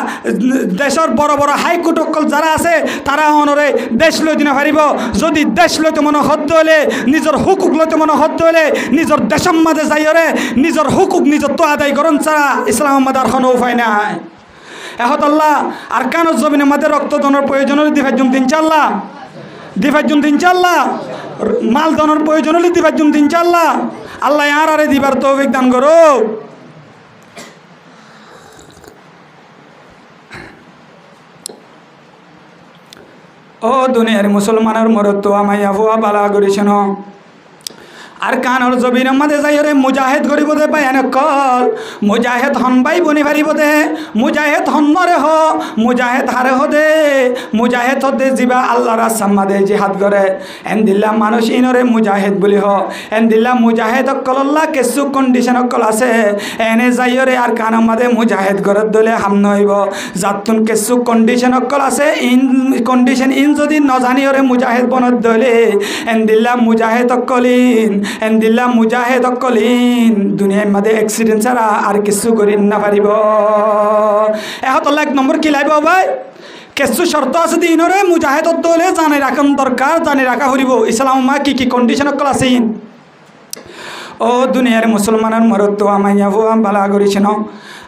দেশের বড় বড় হাইকোর্ট অকল যারা আছে তারা অনরে দেশ লদিনা ভারিব যদি দেশ লইতে মনে হদ্দ হলে নিজের হুকুক লইতে মনে হদ্দ হলে নিজের দেশের মাঝে যাইরে নিজের হুকুক নিজের তো আদায় করুন ছাড়া ইসলাম মাদার কোনো উপায় নাই এহতাল্লাহ আর কানোর জমিনের মাঝে রক্তদানের প্রয়োজন হলে দিভাইজুম ইনশাআল্লাহ দিভাইজুম ইনশাআল্লাহ মাল দানোর প্রয়োজন হলে দিভাইজুম ইনশাআল্লাহ আল্লাহ আর আরে দিবার তৌফিক দান করো। ও দুনিয়ার মুসলমানের মরত্ব আমায় আবুয়া বালা করিছেন আর কানর জবিনের মাঝে যাই রে মুজাহিদ করিব দে পাই কল মুজাহিদ হন বাই বনি পারিব দে মুজাহিদ হন্নরে হ মুজাহিদ হারে হ দে মুজাহিদ হদে যিবা আল্লাহর রাস্তার মাঝে জিহাদ করে এন দিল্লা মানুষ ইনরে মুজাহিদ বলি হ এন দিল্লা মুজাহিদ অকল্লা কিছু কন্ডিশন অকল আছে এনে যাই রে আর কানর মাঝে মুজাহিদ ঘরের দলে হামন হইব যাতুন কিছু কন্ডিশন অকল আছে ইন কন্ডিশন ইন যদি নজানি রে মুজাহিদ বনত দলে এন দিল্লা মুজাহিদ অকলিন এন দিল্লা মুজাহিদ অকলিন দুনিয়ার মাঝে এক্সিডেন্ট ছাড়া আর কিছু করি না পারিব এহতল্লা এক নম্বর কি লাইব ভাই কিছু শর্ত আছে দিনরে মুজাহিদ দলে জানি রাখান দরকার জানি রাখা হরিব ইসলাম মা কি কি কন্ডিশন অকল আছে ও দুনিয়ার মুসলমানের মরত্ব আমায় বালা করিছেন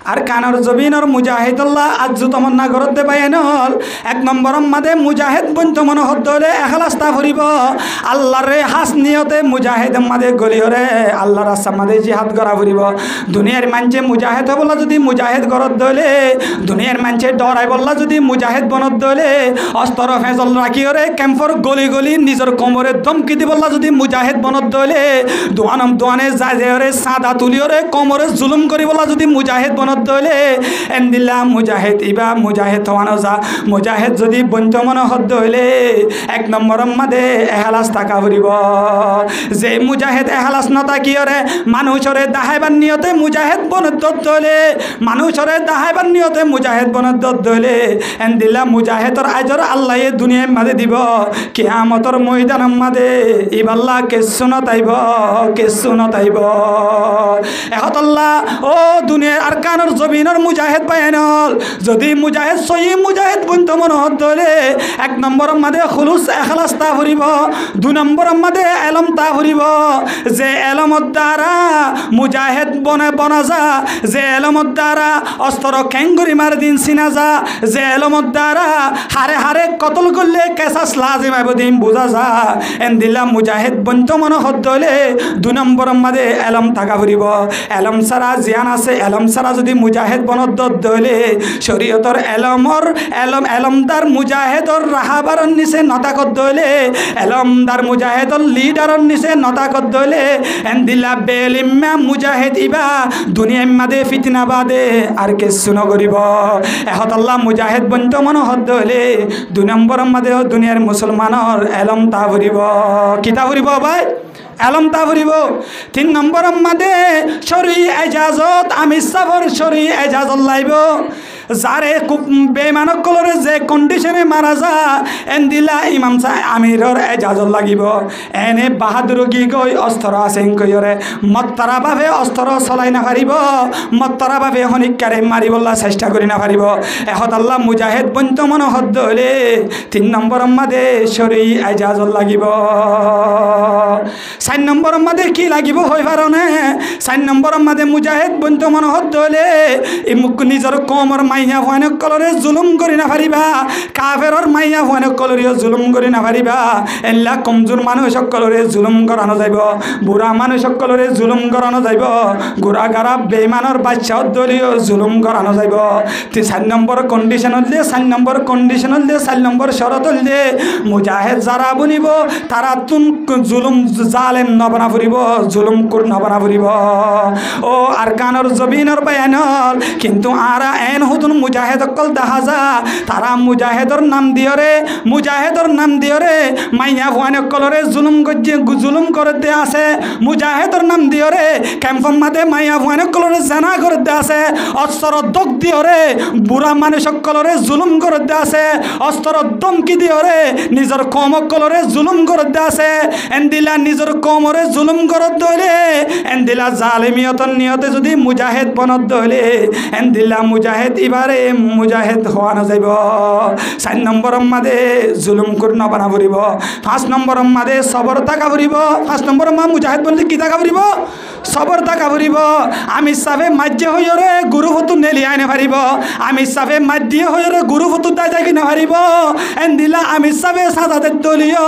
আর কানর জবিনর মুজাহিদুল্লাহ আজু তমন্না ঘরত দে পাইনল এক নম্বর মাদে মুজাহিদ বন্ত মন হদ্দলে এখলাস্তা ভরিব আল্লাহর রে হাস নিয়তে মুজাহিদ মাদে গলিহরে আল্লাহর রাস্তা মাদে জিহাদ করা ভরিব দুনিয়ার মানছে মুজাহিদ বললা যদি মুজাহিদ ঘরত দলে দুনিয়ার মানছে ডরাই বললা যদি মুজাহিদ বনত দলে অস্ত্র ফেজল রাখিওরে ক্যাম্পর গলি গলি নিজের কোমরে দমকি দি বললা যদি মুজাহিদ বনত দলে দোয়ানম দোয়ানে যায় সাদা তুলিওরে কোমরে জুলুম করি বললা যদি মুজাহিদ বনত দলে এন্দিল্লা মুজাহিদ ইবা মুজাহিদ হওয়ানো যা মুজাহিদ যদি বঞ্চমন হদ্দ হইলে এক নম্বর মাদে এহালাস থাকা ফুরিব যে মুজাহিদ এহালাস নথাকিয়রে মানুষরে দাহাইবার নিয়তে মুজাহিদ বনত দলে মানুষরে দাহাইবার নিয়তে মুজাহিদ বনত দলে এন্দিল্লা মুজাহিদর আজর আল্লাহ দুনিয়ার মাদে দিব কিয়ামতর ময়দানের মাদে ইবাল্লা কেসু নতাইব এহতল্লা ও দুনিয়ার আর কানর জবিনর মুজাহিদ পায়নল যদি মুজাহিদ সহি মুজাহিদ বন্ত মন হলে এক নম্বর মাদে খুলুস এখলাস তা ফুরিব দুই নম্বর মাদে এলম তা ফুরিব যে এলমর দ্বারা মুজাহিদ বনা যা যে এলমর দ্বারা অস্ত্র খেঙ্গুরি মার দিন চিনা যা যে এলমর দ্বারা হারে হারে কতল করলে কেসাস লাজিম আবদিন বুঝা যা এন দিল্লা মুজাহিদ বন্ত মন হলে দুই নম্বর মাদে এলম থাকা ফুরিব এলম সারা জিয়ান আছে এলম সারা যদি মুজাহিদ বনত দলে শরীয়তর এলমদার মুজাহিদর রাহাবারর নিচে নতাকত দলে এলমদার মুজাহিদর লিডারর নিচে নতাকত দলে এন্দিল্লা বেলিম্মা মুজাহিদ ইবা দুনিয়ার মাদে ফিতনা বাদে আর কিছু নকরিব এহতাল্লাহ মুজাহিদ বন্ত মন হলে দুই নম্বর মাদে দুনিয়ার মুসলমানর এলম তা ফুরিব কিতা ফুরিব ভাই এলম তা ফুরিব তিন নম্বর মাদে শরী এজাজত আমি সাফর শরী এজাজত লাইব যারে বেমানক কলরে যে কন্ডিশনে মারা যা এন্দিলা ইমাম আমিরর এজাজত লাগিব এনে বাহাদুর কি গই অস্ত্র আছে কইরে মত্তরা ভাবে অস্ত্র চলাই না পারিব মত্তরা ভাবে হনিকারে মারিবল্লা চেষ্টা করি না পারিব এহত আল্লাহ মুজাহিদ বন্ত মন হদ্দ হলে তিন নম্বর মাদে শরী এজাজত লাগিব চার নম্বর মাদে কি লাগিব হই পারনে চার নম্বর মাদে মুজাহিদ বন্ত মন হদ্দ হলে এই মুখ নিজের কমর মাইয়া ভয়ানক কলরে জুলুম করি না পারিবা কাফেরর মাইয়া ভয়ানক কলরিও জুলুম করি না পারিবা এল্লা কমজোর মানুষ সকলরে জুলুম করানো যাইব বুড়া মানুষ সকলরে জুলুম করানো যাইব গোড়া গারা বেইমানর বাচ্চা দলীয় জুলুম করানো যাইব চার নম্বর কন্ডিশন দিয়ে চার নম্বর শরত দিয়ে মুজাহিদ যারা বনিব তারা তুন জুলুম জালেম নবনা ফুরিব জুলুম কুর নবনা ফুরিব ও আর কানর জবিনর বায়ানল কিন্তু আরা এন হুতুন মুজাহিদ অকল দেখা যা তারা মুজাহিদর নাম দিয়রে মাইয়া ভুয়ান অকলরে জুলুম করে দে আছে মুজাহিদর নাম দিয়রে ক্যাম্পম মাদে মাইয়া ভুয়ান অকলরে জানা করে দে আছে অস্ত্র দক দিয়রে বুড়া মানুষ অকলরে জুলুম করে দে আছে অস্ত্র দমকি দিয়রে নিজের কম অকলরে জুলুম করে দে আছে এন্দিলা নিজের কমরে জুলুম করে দলে এন্দিলা জালিমিয়তর নিয়তে যদি মুজাহিদ বনত দলে এন্দিলা মুজাহিদ এবারে মুজাহিদ হওয়া না যাইব চার নম্বর মাদে জুলুম করে নবানা ফুরিব পাঁচ নম্বর মাদে সবর থাকা ফুরিব পাঁচ নম্বর মা মুজাহিদ বলতে কি থাকা ফুরিব সবর থাকা ফুরিব আমি সাফে মাজ্যে হইরে গুরু ফতু নেলি আইনে পারিব আমি সাফে মাজ্যে হইরে গুরু ফতু দাই যাই কিনা পারিব এন্দিলা আমি সাফে সাজাতে দলীয়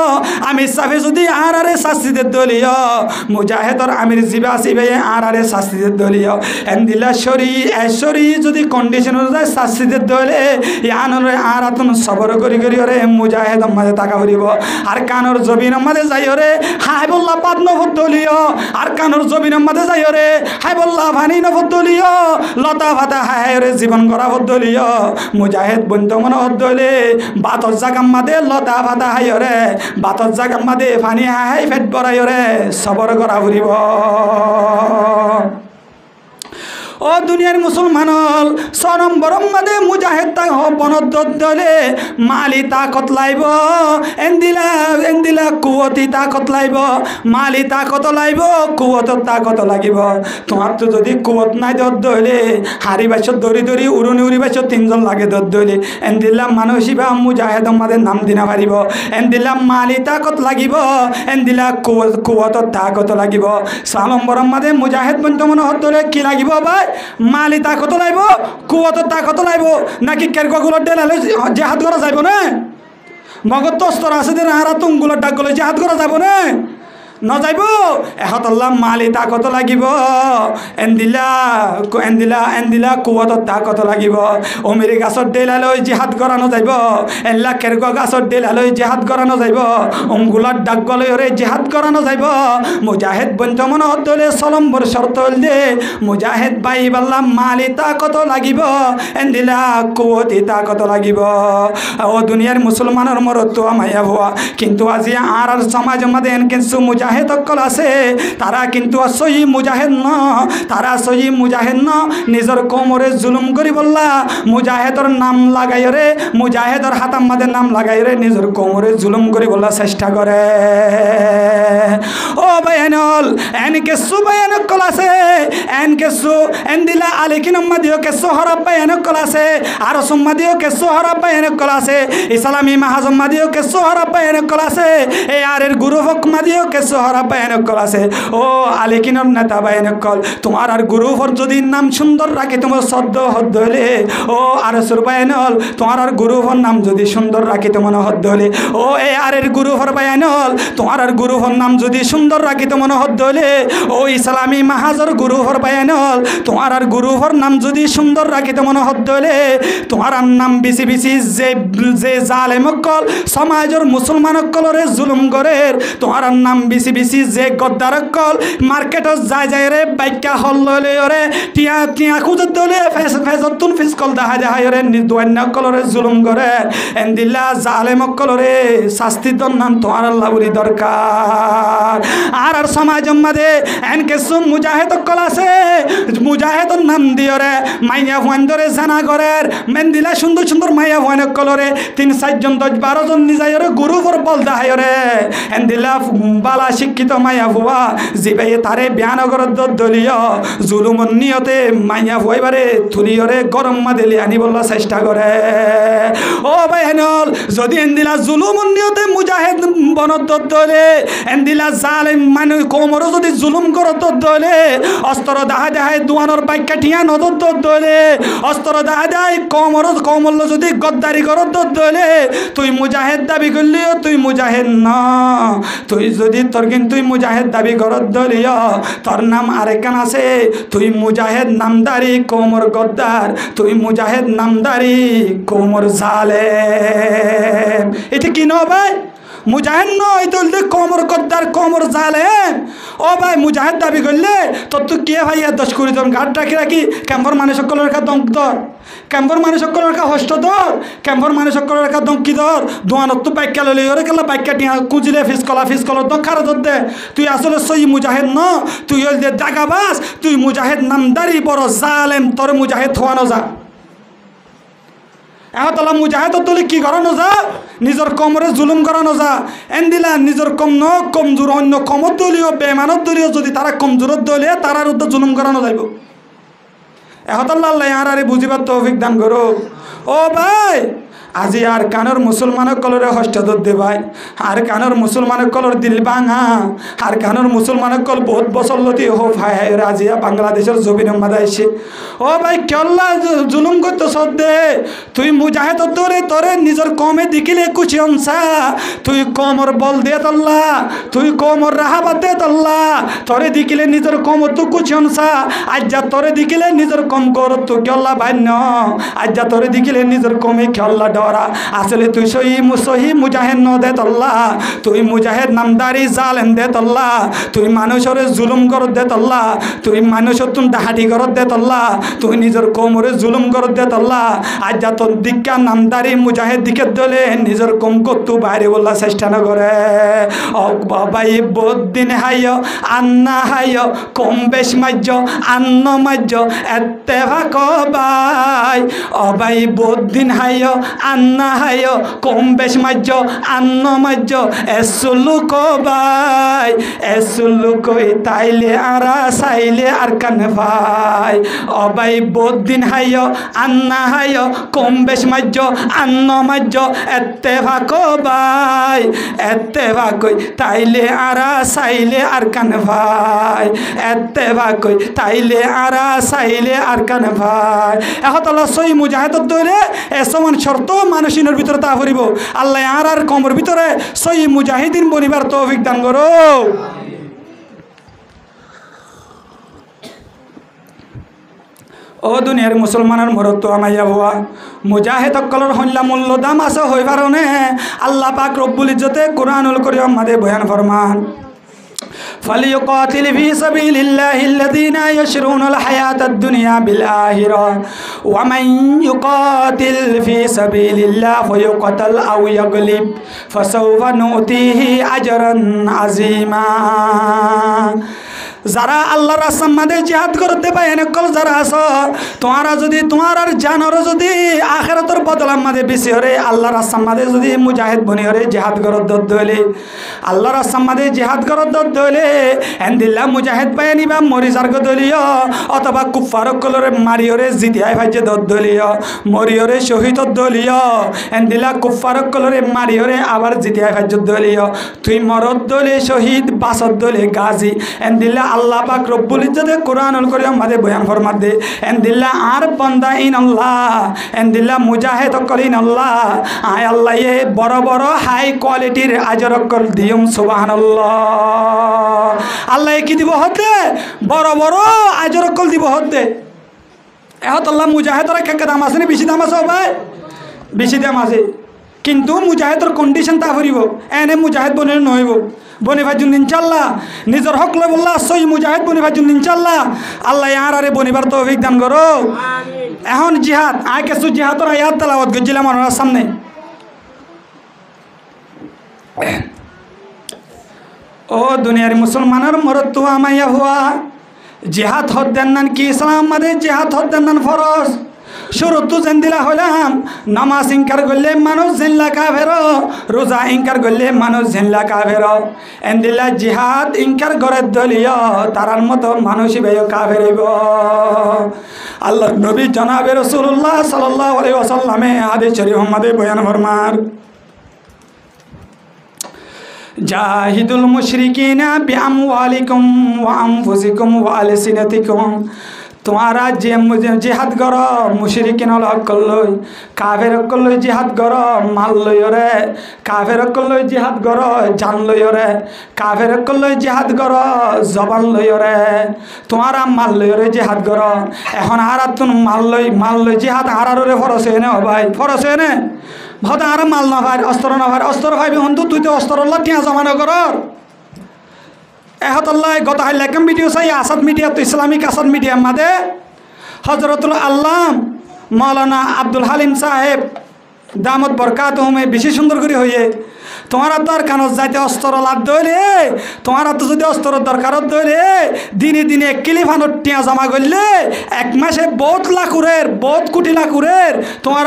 আমি সাফে যদি আরে শাস্তিতে দলীয় মুজাহিদর আমির জিবা আসিবে আরে শাস্তিতে দলীয় এন্দিলা শরী যদি কন্ডিশন অনুযায়ী শাস্তিতে দলে আনরে আরাতুন সবর করি করি ওরে মুজাহিদ মাঝে টাকা ফুরিব আর কানর জবিন মাঝে যাই ওরে হাইবুল্লাহ পাদ নফদলীয় আর কানর জবিন মাঝে যাই ওরে হাইবুল্লাহ ভানি নফদলীয় লতা ভাতা হায় ওরে জীবন করা ফদলীয় মুজাহিদ বন্ত মন হদলে বাতর জাগাম মাদে লতা ভাতা হাই ওরে বাতর জাগাম মাদে ফানি হাই ফেট বড়াই ওরে সবর করা ফুরিব ও দুনিয়ার মুসলমান হল 6 নম্বর মাদে মুজাহিদ তা বনদত দলে মালি তাকত লাইব এন্দিলা কুয়তি তাকত লাইব মালি তাকত লাইব কুয়ত তাকত লাগিব তোমার তো যদি কুয়ত নাই দত দলে হারি বাইছ দরি দরি উড়নি উড়ি বাইছ 3 জন লাগে দত দলে এন্দিলা মানসিবা মুজাহিদ মাদে নাম দিনা পারিব এন্দিলা মালি তাকত লাগিব এন্দিলা কুয়ত তাকত লাগিব 6 নম্বর মাদে মুজাহিদ বন্তমন হত দলে কি লাগিব ভাই মালি তাকত লাইব কুয়ত তাকত লাইব নাকি কেরগুলো ডেলালে জেহাদ করা যাইব না মগত তস্তর আছে যে হারা তুমগুলো ডাকগুলো জেহাদ করা যাব না নযাইব এহতল্লাহ মালি তাকত লাগিব এন্দিলা কুয়ত তাকত লাগিব অমিরি গাছর ডেলালৈ জেহাদ করানো যাইব এল্লা কেরগ গাছর ডেলালৈ জেহাদ করানো যাইব অঙ্গুলার ডাকগলৈ ওরে জেহাদ করানো যাইব মুজাহিদ বন্তমন হদলে সলম্বর শর্ত দে মুজাহিদ বাই বাল্লা মালি তাকত লাগিব এন্দিলা কুয়তি তাকত লাগিব ও দুনিয়ার মুসলমানের মরত্ব মাইয়া ভুয়া কিন্তু আজি আর সমাজ মধ্যে কিছু মুজাহিদ অকল আছে তারা কিন্তু সহি মুজাহিদ ন তারা সহি মুজাহিদ ন নিজের কোমরে জুলুম করি বললা মুজাহিদর নাম লাগাই রে মুজাহিদর হাতাম মাদের নাম লাগাই রে নিজের কোমরে জুলুম করি বললা চেষ্টা করে ও বায়ানল এনকে সুবায়ান অকল আছে এনকে সু এন্দিলা আলিকিন মাদিও কে সোহরা বায়ান অকল আছে আর সুম্মাদিও কে সোহরা বায়ান অকল আছে ইসলামী মাহাজম মাদিও কে সোহরা বায়ান অকল আছে এই আরের গুরু হক মাদিও কে সোহরা বায়ান অকল আছে ও আলিকিনর নেতা বায়ান অকল তোমার আর গুরু হর যদি নাম সুন্দর রাখে তোমার সদ্য হদ হলে ও আর সুর বায়ানল তোমার আর গুরু হর নাম যদি সুন্দর রাখি তোমার হদ হলে ও এই আরের গুরু হর বায়ানল তোমার আর গুরু হর নাম যদি সুন্দর রাখি তোমার হদ হলে ও ইসলামী মাহাজর গুরু হর বায়ানল তোমার আর গুরু হর নাম যদি সুন্দর রাখি তোমার হদ হলে তোমার আর নাম বিসি বিসি যে জালেম অকল সমাজের মুসলমান অকলরে জুলুম করে তোমার নাম বিসি বিসি যে গদ্দার অকল মার্কেটত যায় যায় রে বাইকা হল ললে ওরে টিয়া খুঁজত দলে ফেজতুন ফিসকল দেখা যায় রে নির্দোয়ান্য অকলরে জুলুম করে এন্দিল্লা জালেম অকলরে শাস্তির নাম তোমার আল্লাহ বলি দরকার আর সমাজ মাঝে এনকে সুম মুজাহিদ অকল আছে মুজাহিদর নাম দিও রে মাইয়া ভুয়ান ধরে জানা করের মেন্দিলা সুন্দর সুন্দর মাইয়া ভুয়ান অকলরে 3-4 জন 10-12 জন নিজাই রে গুরু ফর বল দেখায় রে এন্দিলা বালা শিক্ষিত মাইয়া ভুয়া জিবে তারে বিয়ানগর দলীয় জুলুমন নিয়তে মাইয়া ভুয়াইবারে তুলিয়রে গরম মাদেলি আনি বললা চেষ্টা করে ও ভাইনল যদি এন্দিলা জুলুমন নিয়তে মুজাহিদ বনত দলে এন্দিলা জালেম মানুষ কোমর যদি জুলুম করত দলে অস্ত্র দেখা দেখায় দুয়ানোর বাইক টিয়া নদত দলে অস্ত্র দেখা দেয় কমল যদি গদ্দারি করত দলে তুই মুজাহিদ দাবি করলিও তুই মুজাহিদ না তুই যদি তোর কিন্তু মুজাহিদ দাবি করত দলিও তোর নাম আরেকান আছে তুই মুজাহিদ নামদারি কোমর গদ্দার তুই মুজাহিদ নামদারি কোমর জালেম এটা কি ন ভাই মুজাহিদ নয় তো কোমর গদ্দার কোমর জালেম ও ভাই মুজাহিদ দাবি করলে তোর তো কে ভাই 10-20 জন ঘাট রাখি রাখি ক্যাম্পর মানুষ সকলের কা দঙ্ক ধর ক্যাম্পর মানুষ সকলের কা হস্ত ধর ক্যাম্পর মানুষ সকলের কা দঙ্কি ধর দোয়ানত তো বাইকা লইলে ওরে কেলা বাইকা টিয়া কুজিলে ফিসকলা দঙ্ক খার ধর দে তুই আসলে সই মুজাহিদ ন তুই হল যে দাগাবাজ তুই মুজাহিদ নামদারি বড় জালেম তোর মুজাহিদ হওয়ানো যা এহতলা মুজাহিদ তুলি কি করানো যা নিজের কমরে জুলুম করানো যা এন্দিলা নিজের কম ন কমজোর অন্য কমত দলীয় বেমানত দলীয় যদি তারা কমজোরত দলীয় তারার উদ্যোগ জুলুম করানো যাইব এহতল্লা আল্লাহ আর বুঝিবার তৌফিক দান করো ও ভাই আজি আর কানোর মুসলমান কলরে হষ্ট দে ভাই আর কানোর মুসলমান কলর দিল ভাঙা আর কানোর মুসলমান কল বহুত বছর লতি হো ভাই রাজিয়া বাংলাদেশের জমিন মাদাইছে ও ভাই কেল্লা জুলুম করতে সদ্দে তুই মুজাহিদ তোরে তোরে নিজের কমে দেখিলে কুচি অংসা তুই কমর বল দে তল্লা তুই কমর রাহাবাদ দে তল্লা তোরে দেখিলে নিজের কম তো কুচি অংসা আজ যা তোরে দেখিলে নিজের কম কর তো কেল্লা বান্য আজ যা তোরে দেখিলে নিজের কমে খেল্লা ডরা আসলে তুই সহি মুজাহিদ ন দে তল্লা তুই মুজাহিদ নামদারি জালেম দে তল্লা তুই মানুষরে জুলুম কর দে তল্লা তুই মানুষর তুম ডাহাটি কর দে তল্লা তুই নিজের কমরে জুলুম কর দে তল্লা আজ যা তোর দিকা নামদারি মুজাহিদ দিকে দলে নিজের কম কত্তু বাইরে বললা চেষ্টা না করে ও বাবাই বদিন হাইয় আন্না হাইয় কম বেশ মাজ্য আন্ন মাজ্য এতে ভাক বাই ও ভাই বদিন হাইয় আন্না হাইয় কম বেশ মাজ্য আন্ন মাজ্য এসুলুক ভাই এসুলুক তাইলে আরা সাইলে আর কান ভাই ও ভাই বদিন হাইয় আন্না হাইয় কম বেশ মাজ্য আন্ন মাজ্য এতে ভাক ভাই এতে ভাকই তাইলে আরা সাইলে আর কান ভাই এতে ভাকই তাইলে আরা সাইলে আর কান ভাই এখন সই মুজাহিদ দইলে এ সমান শর্ত মানুষিনের ভিতরে তা করিব আল্লাহ আর কমর ভিতরে সই মুজাহিদিন বনিবার তৌফিক দান করো ও দুনিয়ার মুসলমানের মরত আমাইয়া হওয়া মুজাহিদ কলর হল্লা মূল্য দাম আছে হই পারনে আল্লাহ পাক রব্বুল ইজ্জতে কুরআনুল কারীম আমাদের বয়ান ফরমান فليقاتل في سبيل الله الذين يشرون الحياة الدنيا بالآخرة ومن يقاتل في سبيل الله فيقتل أو يغلب فسوف نؤتيه أجرا عظيما যারা আল্লাহর রাস্তার মধ্যে জিহাদ করতে পায় এনেকল যারা আছো তোমারা যদি তোমার আর জানর যদি আখিরাতের বদলার মধ্যে বেশি হরে আল্লাহর রাস্তার মধ্যে যদি মুজাহিদ বনি হরে জিহাদ করত দদ হলে আল্লাহর রাস্তার মধ্যে জিহাদ করত দদ হলে এন্দিল্লা মুজাহিদ পায় নিবা মরি যার দলীয় অথবা কুফার কলরে মারিয়রে জিতিয়াই ভাজ্যে দদ দলীয় মরিয়রে শহীদ দলীয় এন্দিল্লা কুফার কলরে মারিয়রে আবার জিতিয়াই ভাজ্য দলীয় তুই মরদ দলে শহীদ বাসদ দলে গাজী এন্দিল্লা আল্লাহ পাক রব্বুল ইজ্জতে কুরআনুল কারীম আমাদের বয়ান ফরমাত দে এন্দিল্লা আর বান্দা ইনাল্লাহ এন্দিল্লা মুজাহিদ কলিন আল্লাহ আয় আল্লাহ এ বড় বড় হাই কোয়ালিটির আজর কর দিয়ম সুবহানাল্লাহ আল্লাহ কি দিব হতে বড় বড় আজর কল দিব হতে এহত আল্লাহ মুজাহিদরা কে দাম আছে না বেশি দাম আছে ভাই বেশি দাম আছে কিন্তু মুজাহিদর কন্ডিশন তা করিব এনে মুজাহিদ বনে নহইব বনে ভাজুন ইনশাআল্লাহ নিজের হক লই বললা সই মুজাহিদ বনে ভাজুন ইনশাআল্লাহ আল্লাহ আর আরে বনিবার তৌফিক দান করো আমিন এখন জিহাদ আয় কিছু জিহাদর আয়াত তেলাওয়াত গজিলাম আমার সামনে ও দুনিয়ার মুসলমানের মরদ তো আমাইয়া হুয়া জিহাদ হদ্দান নান কি ইসলাম মাদে জিহাদ হদ্দান নান ফরজ শুরু তো জেন্দিলা হলাম নামাজ ইনকার করলে মানুষ জেনলা কাফের রোজা ইনকার করলে মানুষ জেনলা কাফের এন্দিল্লা জিহাদ ইনকার করে দলীয় তারার মতো মানুষই বেয় কাফের হইব আল্লাহ নবী জনাবে রাসূলুল্লাহ সাল্লাল্লাহু আলাইহি ওয়াসাল্লামে হাদিস শরীফ আমাদের বয়ান ফরমান জাহিদুল মুশরিকিনা বিআমওয়ালিকুম ওয়া আনফুসিকুম ওয়া আলসিনাতিকুম তোমারা যে জিহাদ কর মুশরিকিন হকল লই কাফের হকল লই জিহাদ কর মাল লই রে কাফের হকল লই জিহাদ কর জান লই রে কাফের হকল লই জিহাদ কর জবান লই রে তোমারা মাল লই রে জিহাদ কর এখন আর তুন মাল লই জিহাদ হারার রে ফরস এনে ভাই ফরস এনে ভাত আর মাল না ভাই অস্ত্র ভাইবি হন্তু তুই তো অস্ত্র টিয়া জমানো কর এহতল্লাহ গত হাইলাকাম ভিডিও চাই আসাদ মিডিয়া তো ইসলামিক আসাদ মিডিয়ার মাঝে হজরতুল আল্লাহ মৌলানা আব্দুল হালিম সাহেব দামত বরকাত হোমে বেশি সুন্দর করে হইয়ে তোমার তো আর কানত যাইতে অস্ত্র লাভ দইলে তোমার তো যদি অস্ত্র দরকারত দইলে দিনে দিনে 1 কিলি ফানত টিয়া জমা করলে 1 মাসে বহুত লাখ উরের বহুত কোটি লাখ উরের তোমার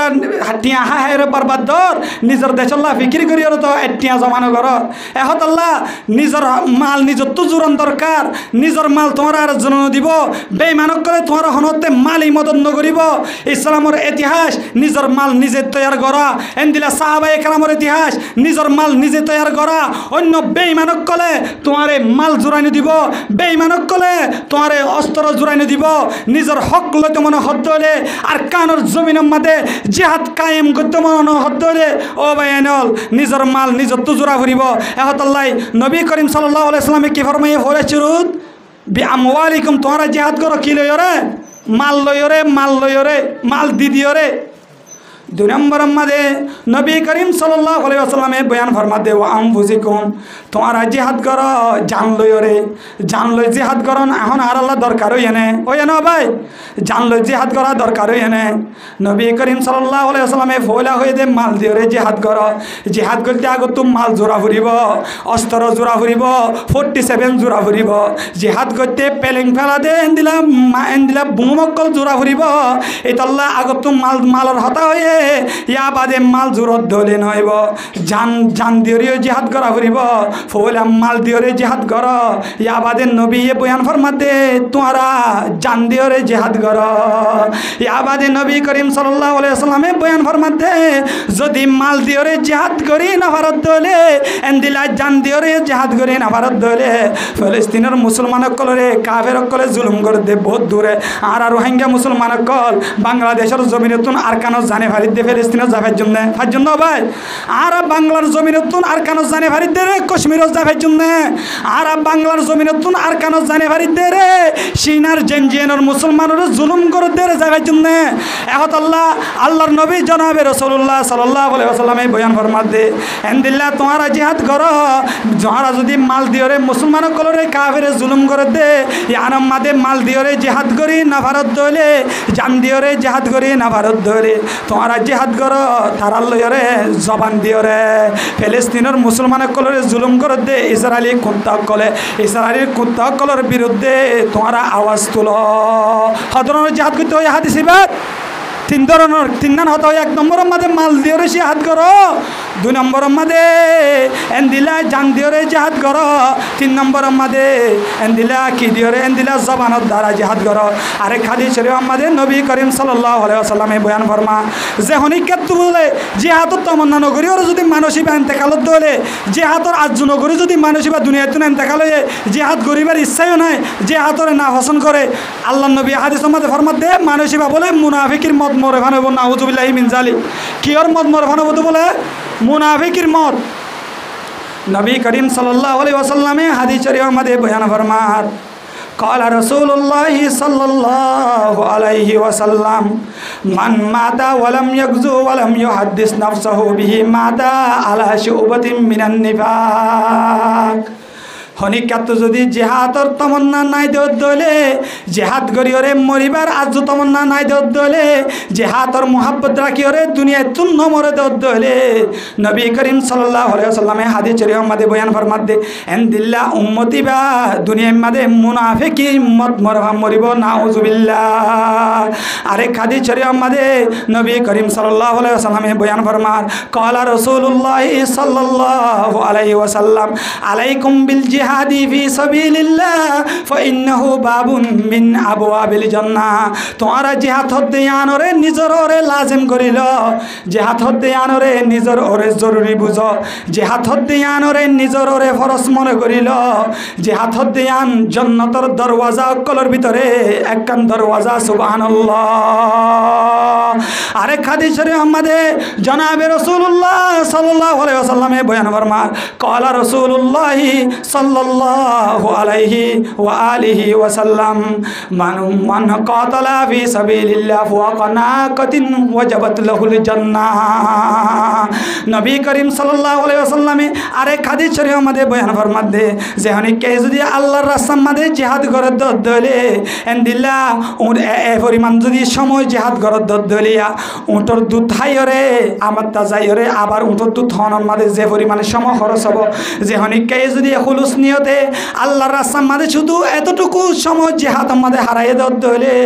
টিয়া হাহের বরবাদ দর নিজের দেশল্লা ফিকির করি তো টিয়া জমানো কর এখন আল্লাহ নিজের মাল নিজের তো জোরন দরকার নিজের মাল তোমার আর জন দিব বেইমানক করে তোমার হনতে মালই মদত নকরিব ইসলামের ইতিহাস নিজের মাল নিজে তৈয়ার করা এন্দিলা সাহাবায়ে কেরামের ইতিহাস নিজের মাল নিজে তৈয়ার করা অন্য বেইমানক কলে তোমারে মাল জোরানি দিব বেইমানক কলে তোমারে অস্ত্র জোরানি দিব নিজের হক লইতে মনে হদ হলে আর কানোর জমিনের মাঝে জিহাদ কায়েম করতে মনে হদ হলে ও ভাইয়ানল নিজের মাল নিজের তো জোরা ফুরিব এহতাল্লাই নবী করিম সাল্লাল্লাহু আলাইহি সাল্লামে কি ফরমাইয়ে ফরেছিরুদ বি আমওয়ালিকুম তোমরা জিহাদ করো কি লইরে মাল লইরে মাল লইরে মাল দিদিওরে 2 নম্বর মাঝে নবী করিম সাল্লাল্লাহু আলাইহি ওয়াসাল্লামে বয়ান ফরমাতে ওয়া আনফুসিকুম তোমরা জিহাদ করো জান লইরে জান লই জিহাদ করন এখন আর আল্লাহ দরকার হইনে ওইনা ভাই জান লই জিহাদ করা দরকার হইনে নবী করিম সাল্লাল্লাহু আলাইহি ওয়াসাল্লামে ফয়লা হই দে মাল দিওরে জিহাদ করো জিহাদ করতে আগে তো মাল জোরা ফুরিব অস্ত্র জোরা ফুরিব 47 জোরা ফুরিব জিহাদ করতে পেলিং ফেলা দে এন্দিলা বুমকল জোরা ফুরিব এতল্লা আগে তো মালর হতা হয়ে ইয়া বাদে মাল জোরত ধলে নইব জান জান দিওরে জিহাদ করা ফুরিব ফয়লা মাল দিওরে জিহাদ কর ইয়া বাদে নবী বয়ান ফরমাতে তোমরা জান দিওরে জিহাদ কর ইয়া বাদে নবী করিম সাল্লাল্লাহু আলাইহি ওয়াসাল্লামে বয়ান ফরমাতে যদি মাল দিওরে জিহাদ করি না ভারত দলে এন্দিলা জান দিওরে জিহাদ করি না ভারত দলে ফিলিস্তিনের মুসলমান কলরে কাফের কলে জুলুম করে দে বহুত দূরে আর রোহিঙ্গা মুসলমান কল বাংলাদেশের জমিনতুন আর কানো জানে ভারিত দে ফিলিস্তিনের যাবার জন্য ভাই আর বাংলার জমিনতুন আর কানো জানে ভারিত দে রে কাশ্মীর যাবার জন্য আর বাংলার জমিনতুন আর কানো জানে ভারিত দে রে সিনার জেনজিয়ানের মুসলমানের জুলুম করে দে রে যাবার জন্য এখন আল্লাহর নবী জনাবে রাসূলুল্লাহ সাল্লাল্লাহু আলাইহি ওয়াসাল্লামে বয়ান ফরমাত দে এন্দিল্লাহ তোমরা জিহাদ করো যারা যদি মাল দিওরে মুসলমান কলরে কাফের জুলুম করে দে ইয়ানাম মাদে মাল দিওরে জিহাদ করি না ভারত দলে জান দিওরে জিহাদ করি না ভারত দলে তোমরা জিহাদ করো তারা লয়রে জবান দিওরে ফিলিস্তিনের মুসলমান কলরে জুলুম করে দে ইসরায়েলি কুত্তা কলে ইসরায়েলের কুত্তা কলর বিরুদ্ধে তোমরা আওয়াজ তুলো হযরত জিহাদ করতে হয় হাদিসিবাদ 3 ধরনের 3 নান হতো 1 নম্বরের মাঝে মাল দিওরে জিহাদ করো 2 নম্বরের মাঝে এন্দিলা জান দিওরে জিহাদ করো 3 নম্বরের মাঝে এন্দিলা কি দিওরে এন্দিলা জবানত দ্বারা জিহাদ করো আরেক হাদিস শরীফের মাঝে নবী করিম সাল্লাল্লাহু আলাইহি ওয়াসাল্লামে বয়ান ফরমা যে হনিকাত বলে জিহাদত তমন্না নগরী ওর যদি মানসিবা ইন্তেকালত দলে জিহাদর আজ নগরী যদি মানসিবা দুনিয়াতে ইন্তেকাল হয়ে জিহাদ করিবার ইচ্ছাও নাই জিহাদরে না পছন্দ করে আল্লাহর নবী হাদিসের মাঝে ফরমাত দে মানসিবা বলে মুনাফিকের মত মরে ভানব নাউযুবিল্লাহি মিন জালিক কিয়র মত মরে ভানব তো বলে মুনাফিকের মত নবী করিম সাল্লাল্লাহু আলাইহি ওয়াসাল্লামে হাদিস শরীফের মধ্যে বয়ান ফরমান قال رسول الله صلى الله عليه وسلم من مات ولم يغزو ولم يحدث نفسه به مات على شعبة من النفاق হনিকাত যদি জিহাদর তমন্না নাই দলে জিহাদ করিওরে মরিবার আজ তমন্না নাই দলে জিহাদর মোহাব্বত রাখিওরে দুনিয়ায় তুন্ন মরে দলে নবী করিম সাল্লাল্লাহু আলাইহি ওয়াসাল্লামে হাদিস শরীফের মধ্যে বয়ান ফরমাত দে এনদিল্লা উম্মতি বা দুনিয়ার মধ্যে মুনাফিকি উম্মত মরিব নাউযুবিল্লাহ আরেক হাদিস শরীফের মধ্যে নবী করিম সাল্লাল্লাহু আলাইহি ওয়াসাল্লামে বয়ান ফরমান ক্বালা রাসূলুল্লাহ সাল্লাল্লাহু আলাইহি ওয়াসাল্লাম আলাইকুম বিল জিহাদি ফি সাবিলিল্লাহ ফাইন্নাহু বাবুন মিন আবওয়াবিল জান্নাহ তোমরা জিহাদ হতে আনরে নিজর ওরে লাজিম করিল জিহাদ হতে আনরে নিজর ওরে জরুরি বুঝো জিহাদ হতে আনরে নিজর ওরে ফরজ মনে করিল জিহাদ হতে আন জান্নাতের দরওয়াজা কলর ভিতরে একখান দরওয়াজা সুবহানাল্লাহ আরেক হাদিস শরীফ মধ্যে জনাবে রাসূলুল্লাহ সাল্লাল্লাহু আলাইহি ওয়াসাল্লামে বয়ান ফরমান ক্বালা রাসূলুল্লাহ সাল্লাল্লাহু সাল্লাল্লাহু আলাইহি ওয়া আলিহি ওয়াসাল্লাম মান কাতালা ফি সাবিলিল্লাহ ফাওয়া নাকাতিন ওয়াজাবাত লাহুল জান্নাহ। নবী করিম সাল্লাল্লাহু আলাইহি ওয়াসাল্লামে আরেক হাদিস শরীফ আমাদের বয়ান ফরমাতে যে অনেকে যদি আল্লাহর রাস্তার মধ্যে জিহাদ করে দলে এন্দিল্লা এ পরিমাণ যদি সময় জিহাদ করে দলিয়া উঁটর দুধ হাইরে আমার তা যাইরে আবার উঁটর দুধ হওয়ার মাঝে যে পরিমাণে সময় খরচ হব যে অনেকে যদি হুলুস নিয়তে আল্লাহর রাস্তার মাঝে শুধু এতটুকু সময় জিহাদ আমাদের হারাইয়ে দলে